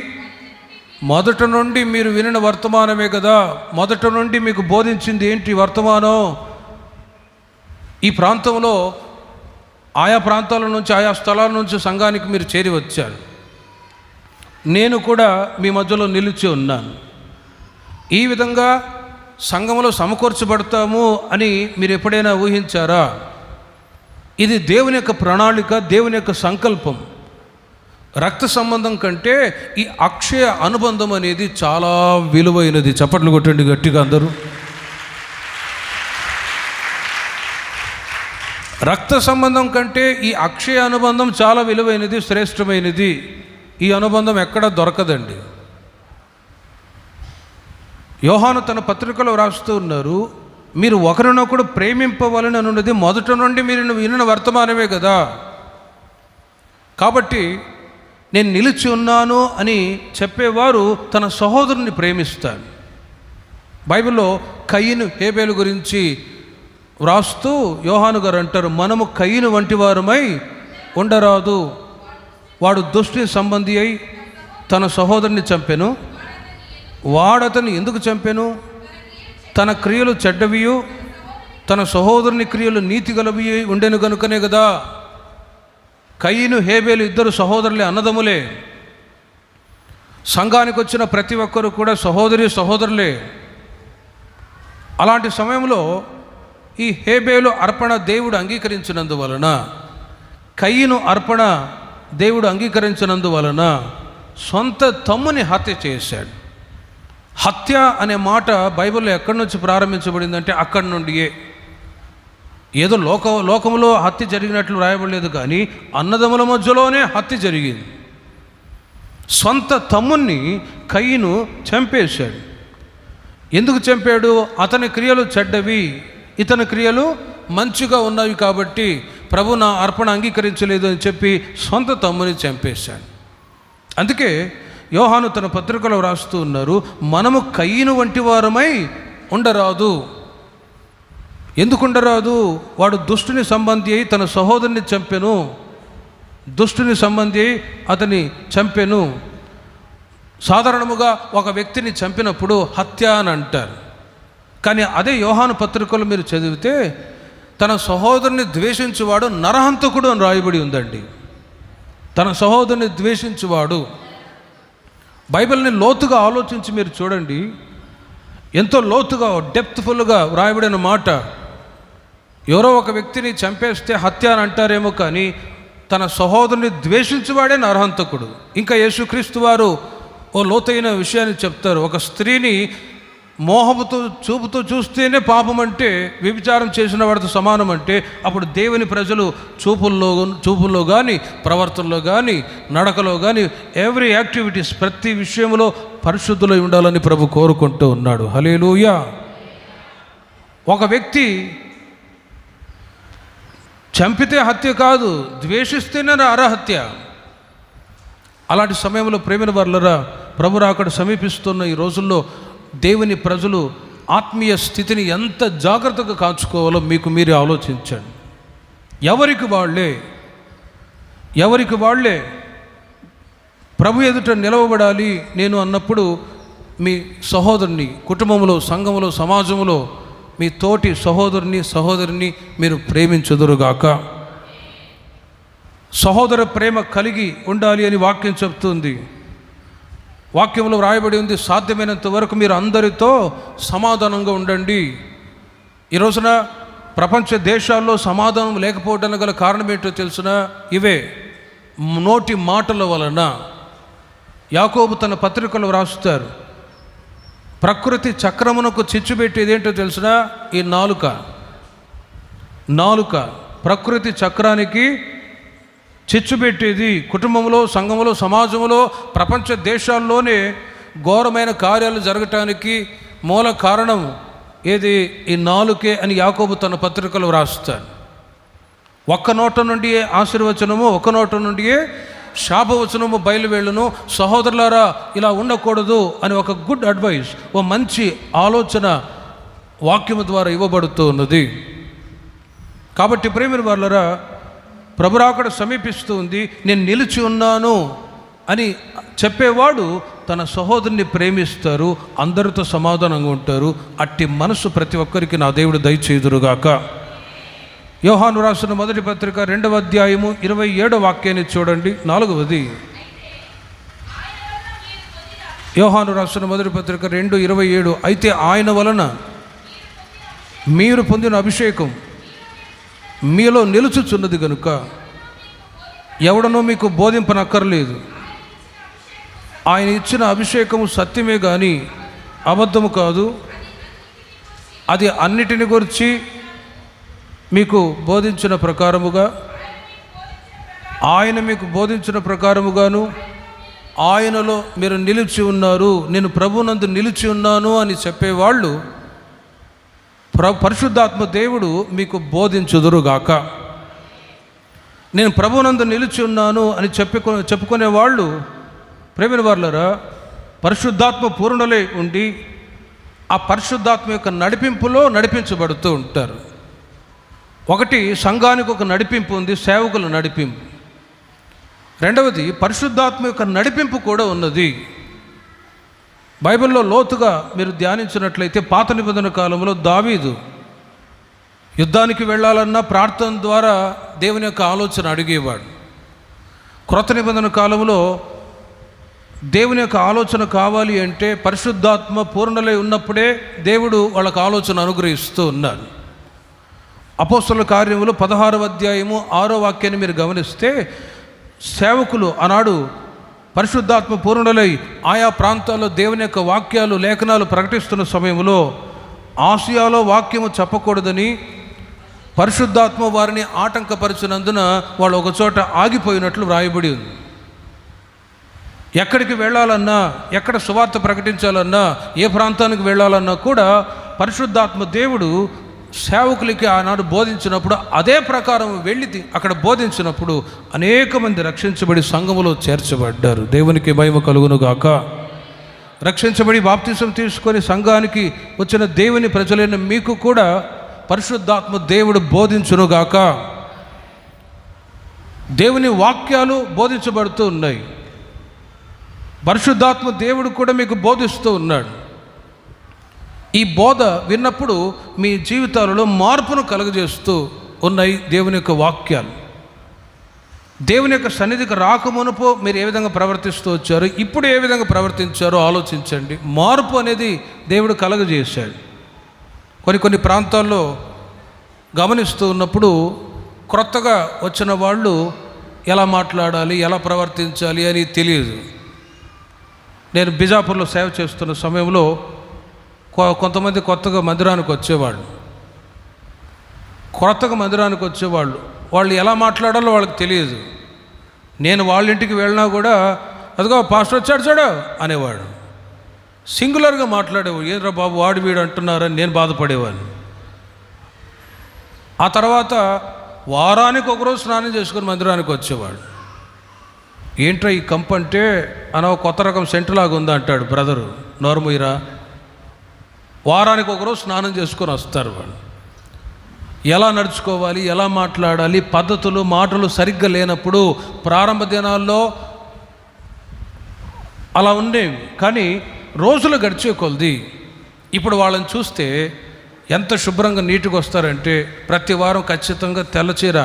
మొదటి నుండి మీరు వినిన వర్తమానమే కదా. మొదటి నుండి మీకు బోధించింది ఏంటి వర్తమానం? ఈ ప్రాంతంలో ఆయా ప్రాంతాల నుంచి ఆయా స్థలాల నుంచి సంఘానికి మీరు చేరి వచ్చారు. నేను కూడా మీ మధ్యలో నిలిచి ఉన్నాను. ఈ విధంగా సంఘంలో సమకూర్చబడతాము అని మీరు ఎప్పుడైనా ఊహించారా? ఇది దేవుని యొక్క ప్రణాళిక, దేవుని యొక్క సంకల్పం. రక్త సంబంధం కంటే ఈ అక్షయ అనుబంధం అనేది చాలా విలువైనది. చప్పట్లు కొట్టండి గట్టిగా అందరూ. రక్త సంబంధం కంటే ఈ అక్షయ అనుబంధం చాలా విలువైనది, శ్రేష్టమైనది. ఈ అనుబంధం ఎక్కడ దొరకదండి. యోహాను తన పత్రికలో రాస్తూ ఉన్నారు, మీరు ఒకరినొకడు ప్రేమింపవలని అనున్నది మొదటి నుండి మీరు వినిన వర్తమానమే కదా. కాబట్టి నేను నిలిచి ఉన్నాను అని చెప్పేవారు తన సహోదరుని ప్రేమిస్తారు. బైబిల్లో కయీను హేబేలు గురించి వ్రాస్తూ యోహాను గారు అంటారు, మనము కయీను వంటి వారమై ఉండరాదు. వాడు దుష్టుని సంబంధి అయి తన సహోదరుని చంపెను. వాడతను ఎందుకు చంపెను? తన క్రియలు చెడ్డవియు తన సహోదరుని క్రియలు నీతి గలవి ఉండెను కనుకనే కదా. కయీను హేబేలు ఇద్దరు సహోదరులే, అన్నదమ్ములే. సంఘానికి వచ్చిన ప్రతి ఒక్కరు కూడా సహోదరులే. అలాంటి సమయంలో ఈ హేబేలు అర్పణ దేవుడు అంగీకరించినందువలన, కయీను అర్పణ దేవుడు అంగీకరించినందువలన సొంత తమ్ముని హత్య చేశాడు. హత్య అనే మాట బైబిల్లో ఎక్కడి నుంచి ప్రారంభించబడిందంటే అక్కడి నుండియే. ఏదో లోకంలో హత్య జరిగినట్లు రాయబడలేదు, కానీ అన్నదమ్ముల మధ్యలోనే హత్య జరిగింది. సొంత తమ్ముణ్ణి కయీను చంపేశాడు. ఎందుకు చంపాడు? అతని క్రియలు చెడ్డవి, ఇతని క్రియలు మంచిగా ఉన్నవి కాబట్టి ప్రభు నా అర్పణ అంగీకరించలేదు అని చెప్పి సొంత తమ్ముని చంపేశాడు. అందుకే యోహాను తన పత్రికలో రాస్తూ ఉన్నారు, మనము కయీను వంటి వారమై ఉండరాదు. ఎందుకు ఉండరాదు? వాడు దుష్టుని సంబంధి అయి తన సహోదరుని చంపెను. దుష్టుని సంబంధి అయి అతని చంపెను. సాధారణముగా ఒక వ్యక్తిని చంపినప్పుడు హత్య అని అంటారు. కానీ అదే యోహాను పత్రికలు మీరు చదివితే తన సహోదరుని ద్వేషించువాడు నరహంతకుడు అని రాయబడి ఉందండి. తన సహోదరుని ద్వేషించువాడు. బైబిల్ని లోతుగా ఆలోచించి మీరు చూడండి, ఎంతో లోతుగా డెప్త్ఫుల్గా వ్రాయబడిన మాట. ఎవరో ఒక వ్యక్తిని చంపేస్తే హత్య అని అంటారేమో, కానీ తన సహోదరుని ద్వేషించువాడే నరహంతకుడు. ఇంకా యేసుక్రీస్తు వారు ఓ లోతైన విషయాన్ని చెప్తారు. ఒక స్త్రీని మోహముతో చూపుతో చూస్తేనే పాపం అంటే, వ్యభిచారం చేసిన వాడితో సమానం అంటే, అప్పుడు దేవుని ప్రజలు చూపుల్లో కానీ, ప్రవర్తనలో కానీ, నడకలో కానీ, ఎవ్రీ యాక్టివిటీస్, ప్రతి విషయంలో పరిశుద్ధులై ఉండాలని ప్రభు కోరుకుంటూ ఉన్నాడు. హల్లెలూయా. ఒక వ్యక్తి చంపితే హత్య కాదు, ద్వేషిస్తేనే అరహత్య. అలాంటి సమయంలో ప్రేమిన వర్లరా, ప్రభు రాకడ సమీపిస్తున్న ఈ రోజుల్లో దేవుని ప్రజలు ఆత్మీయ స్థితిని ఎంత జాగ్రత్తగా కాచుకోవాలో మీకు మీరే ఆలోచించండి. ఎవరికి వాళ్ళే ప్రభు ఎదుట నిలవబడాలి నేను అన్నప్పుడు, మీ సహోదరుని కుటుంబంలో, సంఘంలో, సమాజంలో మీ తోటి సహోదరిని మీరు ప్రేమించుదురుగాక. సహోదర ప్రేమ కలిగి ఉండాలి అని వాక్యం చెప్తుంది. వాక్యంలో వ్రాయబడి ఉంది, సాధ్యమైనంత వరకు మీరు అందరితో సమాధానంగా ఉండండి. ఈ రోజున ప్రపంచ దేశాల్లో సమాధానం లేకపోవడానికి గల కారణం ఏంటో తెలుసిన? ఇవే నోటి మాటల వలన. యాకోబు తన పత్రికలో వ్రాస్తారు, ప్రకృతి చక్రమునకు చిచ్చుపెట్టేది ఏంటో తెలుసిన? ఈ నాలుక. ప్రకృతి చక్రానికి చిచ్చుపెట్టేది. కుటుంబంలో, సంఘంలో, సమాజంలో, ప్రపంచ దేశాల్లోనే ఘోరమైన కార్యాలు జరగటానికి మూల కారణం ఏది? ఈ నాలుకే అని యాకోబు తన పత్రికలు వ్రాస్తాడు. ఒక్క నోట నుండియే ఆశీర్వచనము, ఒక నోట నుండియే శాపవచనము బయలువెళ్ళును. సహోదరులారా, ఇలా ఉండకూడదు అని ఒక గుడ్ అడ్వైస్, ఓ మంచి ఆలోచన వాక్యము ద్వారా ఇవ్వబడుతూ ఉన్నది. కాబట్టి ప్రేమిన వాళ్ళరా, ప్రభు రాకడ సమీపిస్తూ ఉంది. నేను నిలిచి ఉన్నాను అని చెప్పేవాడు తన సహోదరుని ప్రేమిస్తారు, అందరితో సమాధానంగా ఉంటారు. అట్టి మనసు ప్రతి ఒక్కరికి నా దేవుడు దయచేయుదురుగాక. యోహాను రాసిన మొదటి పత్రిక 2వ అధ్యాయము 27వ వాక్యాన్ని చూడండి. 4వది యోహాను రాసిన మొదటి పత్రిక 2:27. అయితే ఆయన వలన మీరు పొందిన అభిషేకం మీలో నిలుచుచున్నది కనుక ఎవడనో మీకు బోధింపనక్కర్లేదు. ఆయన ఇచ్చిన అభిషేకము సత్యమే కానీ అబద్ధము కాదు. అది అన్నిటిని గురించి మీకు బోధించిన ప్రకారముగా, ఆయన మీకు బోధించిన ప్రకారముగాను ఆయనలో మీరు నిలిచి ఉన్నారు. నేను ప్రభువునందు నిలిచి ఉన్నాను అని చెప్పేవాళ్ళు పరిశుద్ధాత్మ దేవుడు మీకు బోధించుదురుగాక. నేను ప్రభువునందు నిలిచి ఉన్నాను అని చెప్పుకునే వాళ్ళు ప్రేమిన వాళ్ళరా, పరిశుద్ధాత్మ పూర్ణులై ఉండి ఆ పరిశుద్ధాత్మ యొక్క నడిపింపులో నడిపించబడుతూ ఉంటారు. ఒకటి, సంఘానికి ఒక నడిపింపు ఉంది, సేవకుల నడిపింపు. రెండవది, పరిశుద్ధాత్మ యొక్క నడిపింపు కూడా ఉన్నది. బైబిల్లో లోతుగా మీరు ధ్యానించినట్లయితే పాత నిబంధన కాలంలో దావీదు యుద్ధానికి వెళ్ళాలన్నా ప్రార్థన ద్వారా దేవుని యొక్క ఆలోచన అడిగేవాడు. క్రొత్త నిబంధన కాలంలో దేవుని యొక్క ఆలోచన కావాలి అంటే పరిశుద్ధాత్మ పూర్ణలై ఉన్నప్పుడే దేవుడు వాళ్ళకు ఆలోచన అనుగ్రహిస్తూ ఉన్నారు. అపోస్తలుల కార్యములు 16వ అధ్యాయము 6వ వాక్యాన్ని మీరు గమనిస్తే, సేవకులు ఆనాడు పరిశుద్ధాత్మ పూర్ణులై ఆయా ప్రాంతాల్లో దేవుని యొక్క వాక్యాలు, లేఖనాలు ప్రకటిస్తున్న సమయంలో ఆసియాలో వాక్యము చెప్పకూడదని పరిశుద్ధాత్మ వారిని ఆటంకపరిచినందున వాళ్ళు ఒకచోట ఆగిపోయినట్లు వ్రాయబడి ఉంది. ఎక్కడికి వెళ్ళాలన్నా, ఎక్కడ సువార్త ప్రకటించాలన్నా, ఏ ప్రాంతానికి వెళ్ళాలన్నా కూడా పరిశుద్ధాత్మ దేవుడు సేవకులకి ఆనాడు బోధించినప్పుడు అదే ప్రకారం వెళ్ళి అక్కడ బోధించినప్పుడు అనేక మంది రక్షించబడి సంఘములో చేర్చబడ్డారు. దేవునికి మహిమ కలుగునుగాక. రక్షించబడి బాప్తిసం తీసుకొని సంఘానికి వచ్చిన దేవుని ప్రజలైన మీకు కూడా పరిశుద్ధాత్మ దేవుడు బోధించునుగాక. దేవుని వాక్యాలు బోధించబడుతూ ఉన్నాయి. పరిశుద్ధాత్మ దేవుడు కూడా మీకు బోధిస్తూ ఉన్నాడు. ఈ బోధ విన్నప్పుడు మీ జీవితాలలో మార్పును కలుగజేస్తూ ఉన్నాయి దేవుని యొక్క వాక్యాలు. దేవుని యొక్క సన్నిధికి రాకమునుపు మీరు ఏ విధంగా ప్రవర్తిస్తూ వచ్చారు, ఇప్పుడు ఏ విధంగా ప్రవర్తించారో ఆలోచించండి. మార్పు అనేది దేవుడు కలుగజేశాడు. కొన్ని ప్రాంతాల్లో గమనిస్తూ ఉన్నప్పుడు క్రొత్తగా వచ్చిన వాళ్ళు ఎలా మాట్లాడాలి, ఎలా ప్రవర్తించాలి అని తెలియదు. నేను బిజాపూర్లో సేవ చేస్తున్న సమయంలో కొంతమంది కొత్తగా మందిరానికి వచ్చేవాళ్ళు వాళ్ళు ఎలా మాట్లాడాలో వాళ్ళకి తెలియదు. నేను వాళ్ళ ఇంటికి వెళ్ళినా కూడా అదిగో పాస్టర్ వచ్చాడు చూడు అనేవాడు. సింగులర్గా మాట్లాడేవాడు. ఏంట్రా బాబు వాడు వీడు అంటున్నారని నేను బాధపడేవాడిని. ఆ తర్వాత వారానికి ఒకరోజు స్నానం చేసుకుని మందిరానికి వచ్చేవాడు. ఏంట్రా ఈ కంపు అంటే కొత్త రకం సెంటు లాగా ఉందా అంటాడు. బ్రదరు నోర్ముయిరా, వారానికి ఒకరోజు స్నానం చేసుకొని వస్తారు. వాళ్ళు ఎలా నడుచుకోవాలి, ఎలా మాట్లాడాలి, పద్ధతులు, మాటలు సరిగ్గా లేనప్పుడు ప్రారంభ దినాల్లో అలా ఉండేవి. కానీ రోజులు గడిచే కొలది ఇప్పుడు వాళ్ళని చూస్తే ఎంత శుభ్రంగా నీట్గా వస్తారంటే ప్రతి వారం ఖచ్చితంగా తెల్లచీర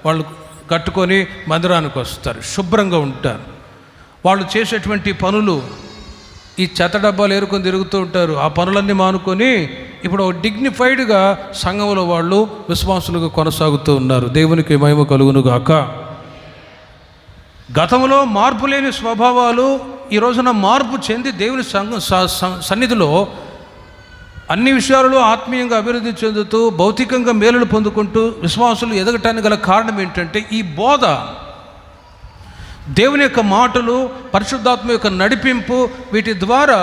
వాళ్ళు కట్టుకొని మందిరానికి వస్తారు, శుభ్రంగా ఉంటారు. వాళ్ళు చేసేటువంటి పనులు ఈ చెత్త డబ్బాలు ఏరుకొని తిరుగుతూ ఉంటారు. ఆ పనులన్నీ మానుకొని ఇప్పుడు ఒక డిగ్నిఫైడ్గా సంఘంలో వాళ్ళు విశ్వాసులుగా కొనసాగుతూ ఉన్నారు. దేవునికి మహిమ కలుగును గాక. గతంలో మార్పు లేని స్వభావాలు ఈ రోజున మార్పు చెంది దేవుని సన్నిధిలో అన్ని విషయాలలో ఆత్మీయంగా అభివృద్ధి చెందుతూ భౌతికంగా మేలులు పొందుకుంటూ విశ్వాసులు ఎదగటానికి గల కారణం ఏంటంటే ఈ బోధ, దేవుని యొక్క మాటలు, పరిశుద్ధాత్మ యొక్క నడిపింపు, వీటి ద్వారా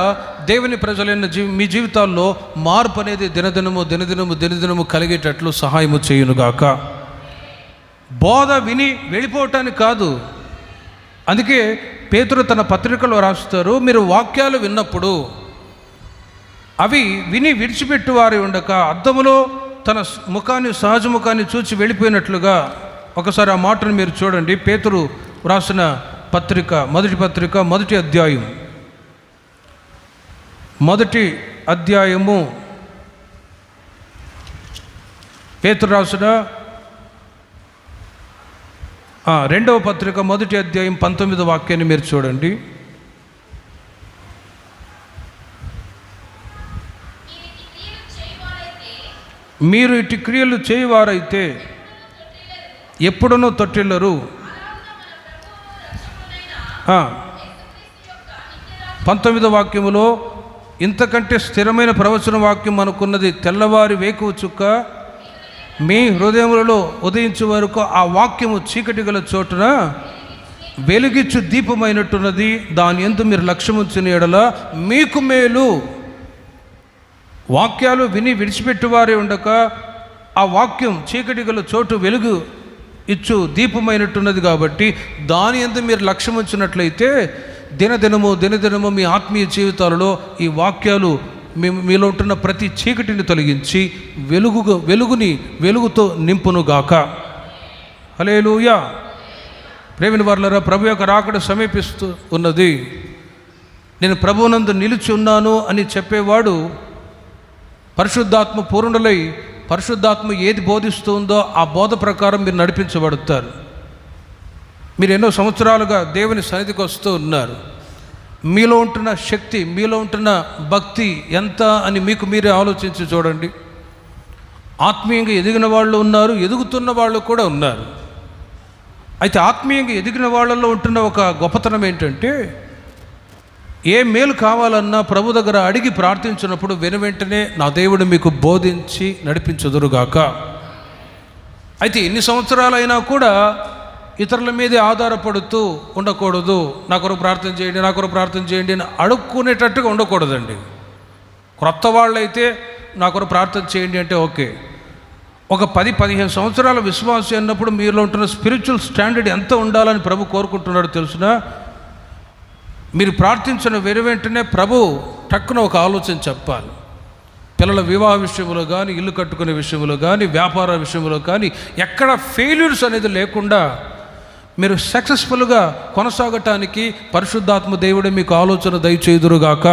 దేవుని ప్రజలైన మీ జీవితాల్లో మార్పు అనేది దినదినము కలిగేటట్లు సహాయము చేయునుగాక. బోధ విని వెళ్ళిపోవటానికి కాదు. అందుకే పేతురు తన పత్రికలో రాస్తారు, మీరు వాక్యాలు విన్నప్పుడు అవి విని విడిచిపెట్టువారి ఉండక అద్దములో తన సహజ ముఖాన్ని చూచి వెళ్ళిపోయినట్లుగా. ఒకసారి ఆ మాటను మీరు చూడండి. పేతురు రాసిన మొదటి అధ్యాయము పేతురు రాసిన రెండవ పత్రిక మొదటి అధ్యాయం 19వ వాక్యాన్ని మీరు చూడండి. మీరు ఇటు క్రియలు చేయవారైతే ఎప్పుడునూ తొట్టిల్లరు. 19వ వాక్యములో ఇంతకంటే స్థిరమైన ప్రవచన వాక్యం అనుకున్నది, తెల్లవారి వేకువ చుక్క మీ హృదయములలో ఉదయించే వరకు ఆ వాక్యము చీకటి గల చోటున వెలుగిచ్చు దీపమైనట్టున్నది, దాని యందు మీరు లక్ష్యముంచిన యెడల మీకు మేలు. వాక్యాలు విని విడిచిపెట్టువారే ఉండక ఆ వాక్యం చీకటి గల చోటు వెలుగు ఇచ్చు దీపమైనట్టున్నది కాబట్టి దాని యందు మీరు లక్ష్యం ఉంచినట్లయితే దినదినము మీ ఆత్మీయ జీవితాలలో ఈ వాక్యాలు మీలో ఉంటున్న ప్రతి చీకటిని తొలగించి వెలుగుతో నింపునుగాక. హల్లెలూయా. ప్రేమిన వారలారా, ప్రభు యొక్క రాకడ సమీపిస్తూ ఉన్నది. నేను ప్రభువునందు నిలిచి ఉన్నాను అని చెప్పేవాడు పరిశుద్ధాత్మ పూర్ణులై పరిశుద్ధాత్మ ఏది బోధిస్తుందో ఆ బోధ ప్రకారం మీరు నడిపించబడతారు. మీరు ఎన్నో సంవత్సరాలుగా దేవుని సన్నిధికి వస్తూ ఉన్నారు. మీలో ఉంటున్న శక్తి, మీలో ఉంటున్న భక్తి ఎంత అని మీకు మీరే ఆలోచించి చూడండి. ఆత్మీయంగా ఎదిగిన వాళ్ళు ఉన్నారు, ఎదుగుతున్న వాళ్ళు కూడా ఉన్నారు. అయితే ఆత్మీయంగా ఎదిగిన వాళ్ళల్లో ఉంటున్న ఒక గొప్పతనం ఏంటంటే, ఏ మేలు కావాలన్నా ప్రభు దగ్గర అడిగి ప్రార్థించినప్పుడు వెనువెంటనే నా దేవుడు మీకు బోధించి నడిపించుదురుగాక. అయితే ఎన్ని సంవత్సరాలైనా కూడా ఇతరుల మీదే ఆధారపడుతూ ఉండకూడదు. నా కొరకు ప్రార్థన చేయండి అని అడుక్కునేటట్టుగా ఉండకూడదండి. క్రొత్త వాళ్ళైతే నా కొరకు ప్రార్థన చేయండి అంటే ఓకే. ఒక 10-15 సంవత్సరాల విశ్వాసం అన్నప్పుడు మీలో ఉంటున్న స్పిరిచువల్ స్టాండర్డ్ ఎంత ఉండాలని ప్రభు కోరుకుంటున్నాడు తెలుసునా? మీరు ప్రార్థించిన వెంటనే ప్రభు టక్కున ఒక ఆలోచన చెప్పాలి. పిల్లల వివాహ విషయంలో కానీ, ఇల్లు కట్టుకునే విషయంలో కానీ, వ్యాపార విషయంలో కానీ ఎక్కడ ఫెయిల్యూర్స్ అనేది లేకుండా మీరు సక్సెస్ఫుల్గా కొనసాగటానికి పరిశుద్ధాత్మ దేవుడే మీకు ఆలోచన దయచేయుదురుగాక.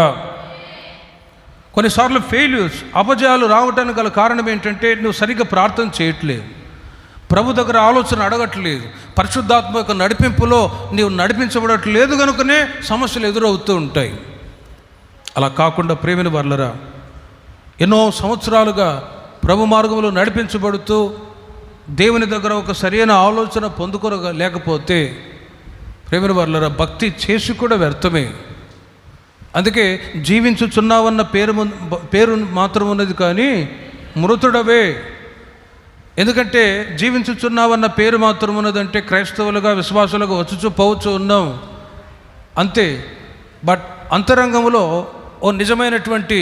కొన్నిసార్లు ఫెయిల్యూర్స్, అపజయాలు రావడానికి గల కారణం ఏంటంటే నువ్వు సరిగ్గా ప్రార్థన చేయట్లేదు, ప్రభు దగ్గర ఆలోచన అడగట్లేదు, పరిశుద్ధాత్మ యొక్క నడిపింపులో నీవు నడిపించబడట్లేదు కనుకనే సమస్యలు ఎదురవుతూ ఉంటాయి. అలా కాకుండా ప్రేమిన వారలారా, ఎన్నో సంవత్సరాలుగా ప్రభు మార్గంలో నడిపించబడుతూ దేవుని దగ్గర ఒక సరైన ఆలోచన లేకపోతే ప్రేమిన వారలారా, భక్తి చేసి కూడా వ్యర్థమే. అందుకే జీవించుచున్నావన్న పేరు మాత్రం ఉన్నది కానీ మృతుడవే. ఎందుకంటే జీవించుచున్నావన్న పేరు మాత్రం ఉన్నదంటే క్రైస్తవులుగా, విశ్వాసులుగా వచ్చుచు పోవచ్చు ఉన్నాం అంతే. బట్ అంతరంగంలో ఓ నిజమైనటువంటి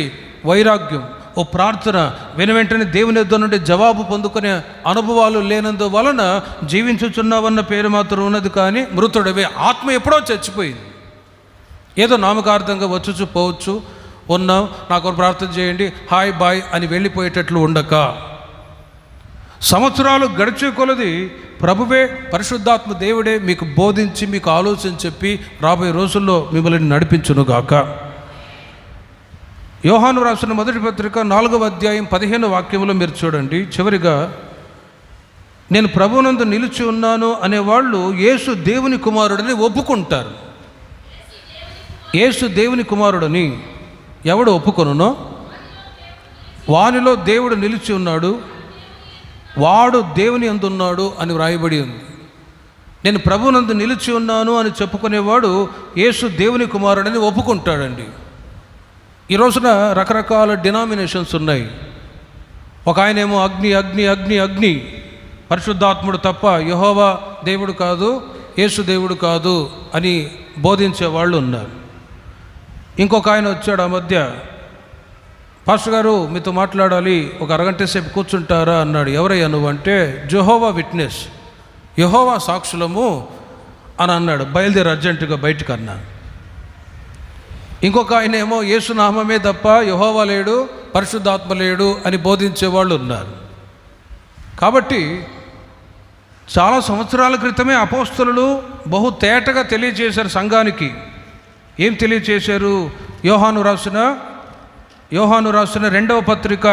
వైరాగ్యం, ఓ ప్రార్థన, వెంటనే దేవుని యొద్ద నుండి జవాబు పొందుకునే అనుభవాలు లేనందువలన జీవించుచున్నావన్న పేరు మాత్రం ఉన్నది కానీ మృతుడవే. ఆత్మ ఎప్పుడో చచ్చిపోయింది. ఏదో నామకార్థంగా వచ్చుచు పోవచ్చు ఉన్నాం, నాకు ప్రార్థన చేయండి, హాయ్ బాయ్ అని వెళ్ళిపోయేటట్లు ఉండక, సంవత్సరాలు గడిచే కొలది ప్రభువే, పరిశుద్ధాత్మ దేవుడే మీకు బోధించి మీకు ఆలోచన చెప్పి రాబోయే రోజుల్లో మిమ్మల్ని నడిపించునుగాక. యోహాను రాసిన మొదటి పత్రిక 4వ అధ్యాయం 15వ వాక్యంలో మీరు చూడండి. చివరిగా, నేను ప్రభువునందు నిలిచి ఉన్నాను అనేవాళ్ళు యేసు దేవుని కుమారుడని ఒప్పుకుంటారు. యేసు దేవుని కుమారుడని ఎవడు ఒప్పుకొనునో వానిలో దేవుడు నిలిచి ఉన్నాడు, వాడు దేవుని అందున్నాడు అని వ్రాయబడి ఉంది. నేను ప్రభునందు నిలిచి ఉన్నాను అని చెప్పుకునేవాడు యేసు దేవుని కుమారుడని ఒప్పుకుంటాడండి. ఈ రోజున రకరకాల డినామినేషన్స్ ఉన్నాయి. ఒక ఆయనేమో అగ్ని అగ్ని అగ్ని అగ్ని, పరిశుద్ధాత్ముడు తప్ప యెహోవా దేవుడు కాదు, యేసు దేవుడు కాదు అని బోధించే వాళ్ళు ఉన్నారు. ఇంకొక ఆయన వచ్చాడు ఆ మధ్య, పాస్టర్ గారు మీతో మాట్లాడాలి, ఒక అరగంట సేపు కూర్చుంటారా అన్నాడు. ఎవరయ్యా నువ్వు అంటే, జెహోవా విట్నెస్, యెహోవా సాక్షులము అని అన్నాడు. బయలుదేరి అర్జెంటుగా బయటకు అన్నా. ఇంకొక ఆయన ఏమో యేసు నామమే తప్ప యెహోవా లేడు, పరిశుద్ధాత్మ లేడు అని బోధించే వాళ్ళు ఉన్నారు. కాబట్టి చాలా సంవత్సరాల క్రితమే అపోస్తలులు బహు తేటగా తెలియజేశారు సంఘానికి. ఏం తెలియజేశారు? యోహాను రాసిన 2వ పత్రిక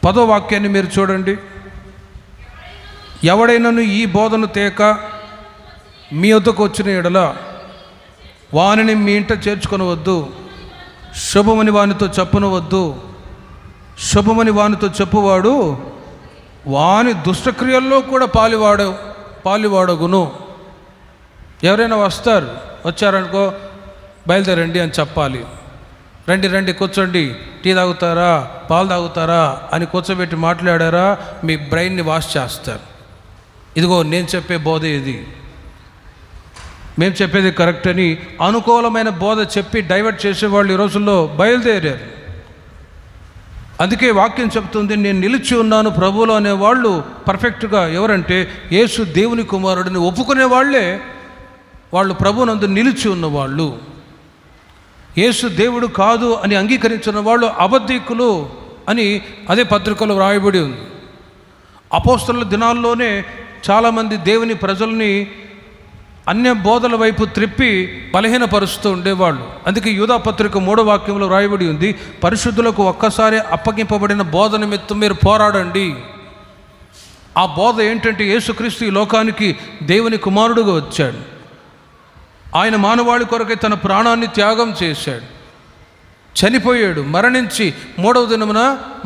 10వ వాక్యాన్ని మీరు చూడండి. ఎవడైనాను ఈ బోధను తేక మీ వద్దకు వచ్చిన ఎడల వానిని మీ ఇంట చేర్చుకొనవద్దు, శుభమని వానితో చెప్పనవద్దు. శుభమని వానితో చెప్పువాడు వాని దుష్టక్రియల్లో కూడా పాలివాడగును. ఎవరైనా వచ్చారనుకో, బయలుదేరండి అని చెప్పాలి. రండి కూర్చోండి, టీ తాగుతారా, పాలు తాగుతారా అని కూర్చోబెట్టి మాట్లాడారా, మీ బ్రెయిన్ని వాష్ చేస్తారు. ఇదిగో నేను చెప్పే బోధ ఇది, మేము చెప్పేది కరెక్ట్ అని అనుకూలమైన బోధ చెప్పి డైవర్ట్ చేసేవాళ్ళు ఈ రోజుల్లో బయలుదేరారు. అందుకే వాక్యం చెప్తుంది, నేను నిలిచి ఉన్నాను ప్రభువులో అనేవాళ్ళు పర్ఫెక్ట్గా ఎవరంటే యేసు దేవుని కుమారుడిని ఒప్పుకునే వాళ్ళే వాళ్ళు ప్రభువునందు నిలిచి ఉన్నవాళ్ళు. యేసు దేవుడు కాదు అని అంగీకరించిన వాళ్ళు అబద్ధికులు అని అదే పత్రికలో వ్రాయబడి ఉంది. అపోస్తలుల దినాల్లోనే చాలామంది దేవుని ప్రజల్ని అన్య బోధల వైపు త్రిప్పి బలహీనపరుస్తూ ఉండేవాళ్ళు. అందుకే యూదా పత్రిక 3వ వాక్యంలో వ్రాయబడి ఉంది, పరిశుద్ధులకు ఒక్కసారి అప్పగింపబడిన బోధ నిమిత్తం మీరు పోరాడండి. ఆ బోధ ఏంటంటే యేసుక్రీస్తు ఈ లోకానికి దేవుని కుమారుడుగా వచ్చాడు. ఆయన మానవాళి కొరకై తన ప్రాణాన్ని త్యాగం చేశాడు, చనిపోయాడు, మరణించి 3వ దినమున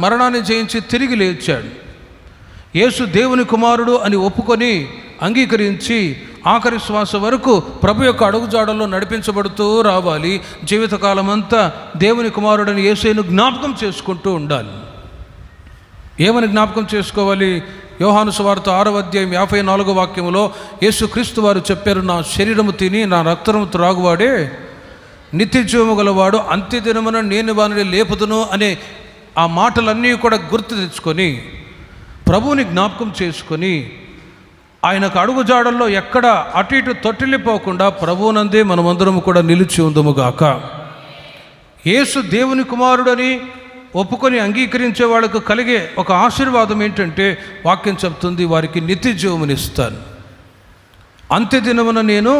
మరణాన్ని జయించి తిరిగి లేచాడు. యేసు దేవుని కుమారుడు అని ఒప్పుకొని అంగీకరించి ఆఖరి శ్వాస వరకు ప్రభు యొక్క అడుగుజాడల్లో నడిపించబడుతూ రావాలి. జీవితకాలం అంతా దేవుని కుమారుడని యేసును జ్ఞాపకం చేసుకుంటూ ఉండాలి. ఏమని జ్ఞాపకం చేసుకోవాలి? యోహాను సువార్త 6వ అధ్యాయం 54వ వాక్యములో యేసుక్రీస్తు వారు చెప్పారు, నా శరీరము తిని నా రక్తము త్రాగువాడే నిత్యజీవము గలవాడు, అంత్యదినమున నేను వానిని లేపుదును అనే ఆ మాటలన్నీ కూడా గుర్తు తెచ్చుకొని ప్రభువుని జ్ఞాపకం చేసుకొని ఆయనకు అడుగుజాడల్లో ఎక్కడ అటు ఇటు తొట్టిల్లిపోకుండా ప్రభువునందే మనమందరం కూడా నిలిచి ఉందముగాక. యేసు దేవుని కుమారుడని ఒప్పుకొని అంగీకరించే వాళ్ళకు కలిగే ఒక ఆశీర్వాదం ఏంటంటే వాక్యం చెప్తుంది, వారికి నిత్య జీవమునిస్తాను, అంత్యదినమున నేను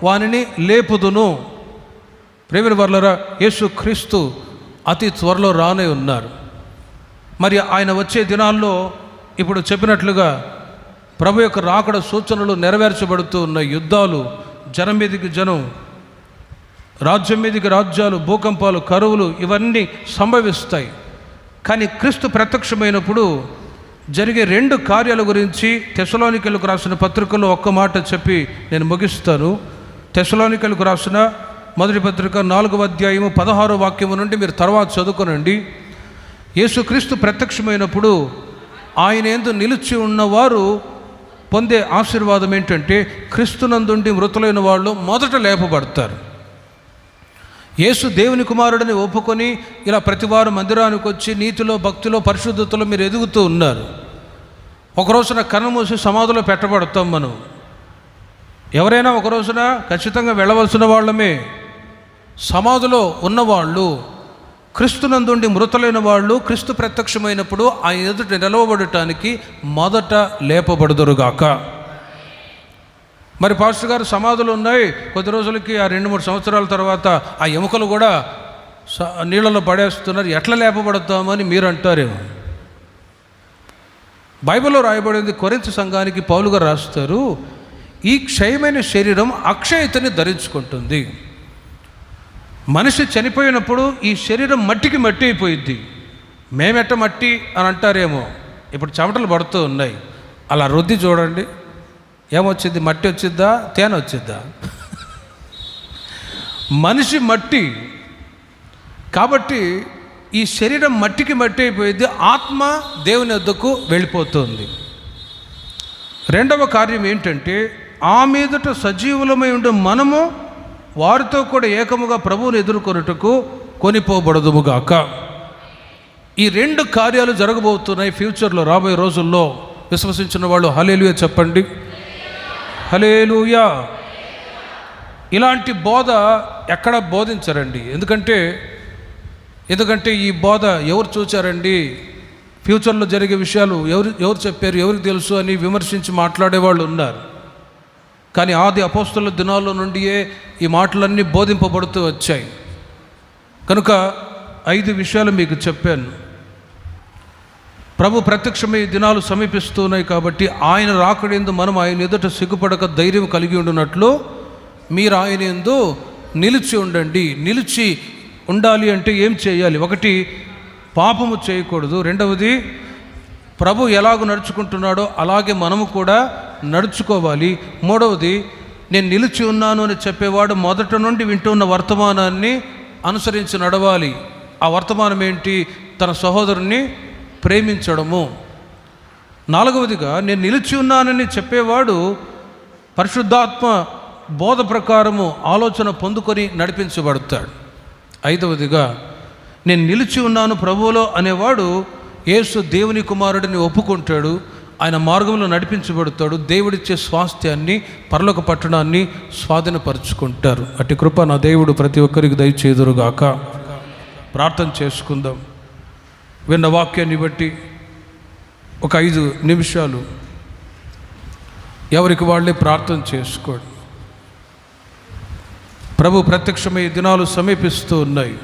వానిని లేపుదును. ప్రేమిన వర్లరా, యేసు క్రీస్తు అతి త్వరలో రానే ఉన్నారు. మరి ఆయన వచ్చే దినాల్లో ఇప్పుడు చెప్పినట్లుగా ప్రభు యొక్క రాకడ సూచనలు నెరవేర్చబడుతూ ఉన్న యుద్ధాలు, జనం మీదికి జనం, రాజ్యం మీదికి రాజ్యాలు, భూకంపాలు, కరువులు ఇవన్నీ సంభవిస్తాయి. కానీ క్రీస్తు ప్రత్యక్షమైనప్పుడు జరిగే 2 కార్యాల గురించి తెస్సలోనికీయులకు రాసిన పత్రికలో ఒక్క మాట చెప్పి నేను ముగిస్తాను. తెస్సలోనికీయులకు రాసిన 1వ పత్రిక 4వ అధ్యాయము 16వ వాక్యము నుండి మీరు తర్వాత చదువుకోనండి. యేసుక్రీస్తు ప్రత్యక్షమైనప్పుడు ఆయన యందు నిలిచి ఉన్నవారు పొందే ఆశీర్వాదం ఏంటంటే క్రీస్తునందుండి మృతులైన వాళ్ళు మొదట లేపబడతారు. యేసు దేవుని కుమారుడిని ఒప్పుకొని ఇలా ప్రతివారు మందిరానికి వచ్చి నీతిలో, భక్తిలో, పరిశుద్ధతలో మీరు ఎదుగుతూ ఉన్నారు. ఒక రోజున కన్నుమూసి సమాధిలో పెట్టబడతాం మనం. ఎవరైనా ఒక రోజున ఖచ్చితంగా వెళ్ళవలసిన వాళ్ళమే. సమాధిలో ఉన్నవాళ్ళు, క్రీస్తునందుండి మృతులైన వాళ్ళు క్రీస్తు ప్రత్యక్షమైనప్పుడు ఆయన ఎదుట నిలవబడటానికి మొదట లేపబడుదురుగాక. మరి పాస్టర్ గారు సమాధులు ఉన్నాయి, కొద్ది రోజులకి ఆ 2-3 సంవత్సరాల తర్వాత ఆ ఎముకలు కూడా నీళ్ళలో పడేస్తున్నారు, ఎట్లా లేపబడతామని మీరు అంటారేమో. బైబిల్లో రాయబడింది, కొరింథీ సంఘానికి పౌలు గారు రాస్తారు, ఈ క్షయమైన శరీరం అక్షయతని ధరించుకుంటుంది. మనిషి చనిపోయినప్పుడు ఈ శరీరం మట్టికి మట్టి అయిపోయిద్ది. మేమెట్ట మట్టి అని అంటారేమో, ఇప్పుడు చెమటలు పడుతూ ఉన్నాయి. అలా రుద్ది చూడండి, ఏమొచ్చింది? మట్టి వచ్చిద్దా, తేనె వచ్చిద్దా? మనిషి మట్టి. కాబట్టి ఈ శరీరం మట్టికి మట్టి అయిపోయింది, ఆత్మ దేవుని వద్దకు వెళ్ళిపోతుంది. రెండవ కార్యం ఏంటంటే, ఆ మీదట సజీవులమై ఉండే మనము వారితో కూడా ఏకముగా ప్రభువుని ఎదుర్కొనుటకు కొనిపోబడదుముగాక. ఈ రెండు కార్యాలు జరగబోతున్నాయి ఫ్యూచర్లో, రాబోయే రోజుల్లో. విశ్వసించిన వాళ్ళు హల్లెలూయా చెప్పండి. హల్లెలూయా. ఇలాంటి బోధ ఎక్కడ బోధించరండి. ఎందుకంటే ఈ బోధ ఎవరు చూచారండి? ఫ్యూచర్లో జరిగే విషయాలు ఎవరు చెప్పారు, ఎవరికి తెలుసు అని విమర్శించి మాట్లాడేవాళ్ళు ఉన్నారు. కానీ ఆది అపోస్తలుల దినాల్లో నుండియే ఈ మాటలన్నీ బోధింపబడుతూ వచ్చాయి. కనుక 5 విషయాలు మీకు చెప్పాను. ప్రభు ప్రత్యక్షమై దినాలు సమీపిస్తున్నాయి కాబట్టి ఆయన రాకడేందు మనం ఆయన ఎదుట సిగ్గుపడక ధైర్యం కలిగి ఉండునట్లు మీరు ఆయన యందు నిలిచి ఉండండి. నిలిచి ఉండాలి అంటే ఏం చేయాలి? 1, పాపము చేయకూడదు. 2వది, ప్రభు ఎలాగ నడుచుకుంటున్నాడో అలాగే మనము కూడా నడుచుకోవాలి. 3వది, నేను నిలిచి ఉన్నాను అని చెప్పేవాడు మొదట నుండి వింటున్న వర్తమానాన్ని అనుసరించి నడవాలి. ఆ వర్తమానం ఏంటి? తన సహోదరుని ప్రేమించడము. 4వదిగా, నేను నిలిచి ఉన్నానని చెప్పేవాడు పరిశుద్ధాత్మ బోధ ప్రకారము ఆలోచన పొందుకొని నడిపించబడతాడు. 5వదిగా, నేను నిలిచి ఉన్నాను ప్రభువులో అనేవాడు యేసు దేవుని కుమారుడిని ఒప్పుకుంటాడు, ఆయన మార్గంలో నడిపించబడతాడు, దేవుడిచ్చే స్వాస్థ్యాన్ని, పరలోక పట్టణాన్ని స్వాధీనపరుచుకుంటారు. అట్టి కృప నా దేవుడు ప్రతి ఒక్కరికి దయచేదురుగాక. ప్రార్థన చేసుకుందాం. విన్న వాక్యాన్ని బట్టి ఒక 5 నిమిషాలు ఎవరికి వాళ్ళే ప్రార్థన చేసుకోండి. ప్రభు ప్రత్యక్షమై దినాలు సమీపిస్తూ ఉన్నాయి.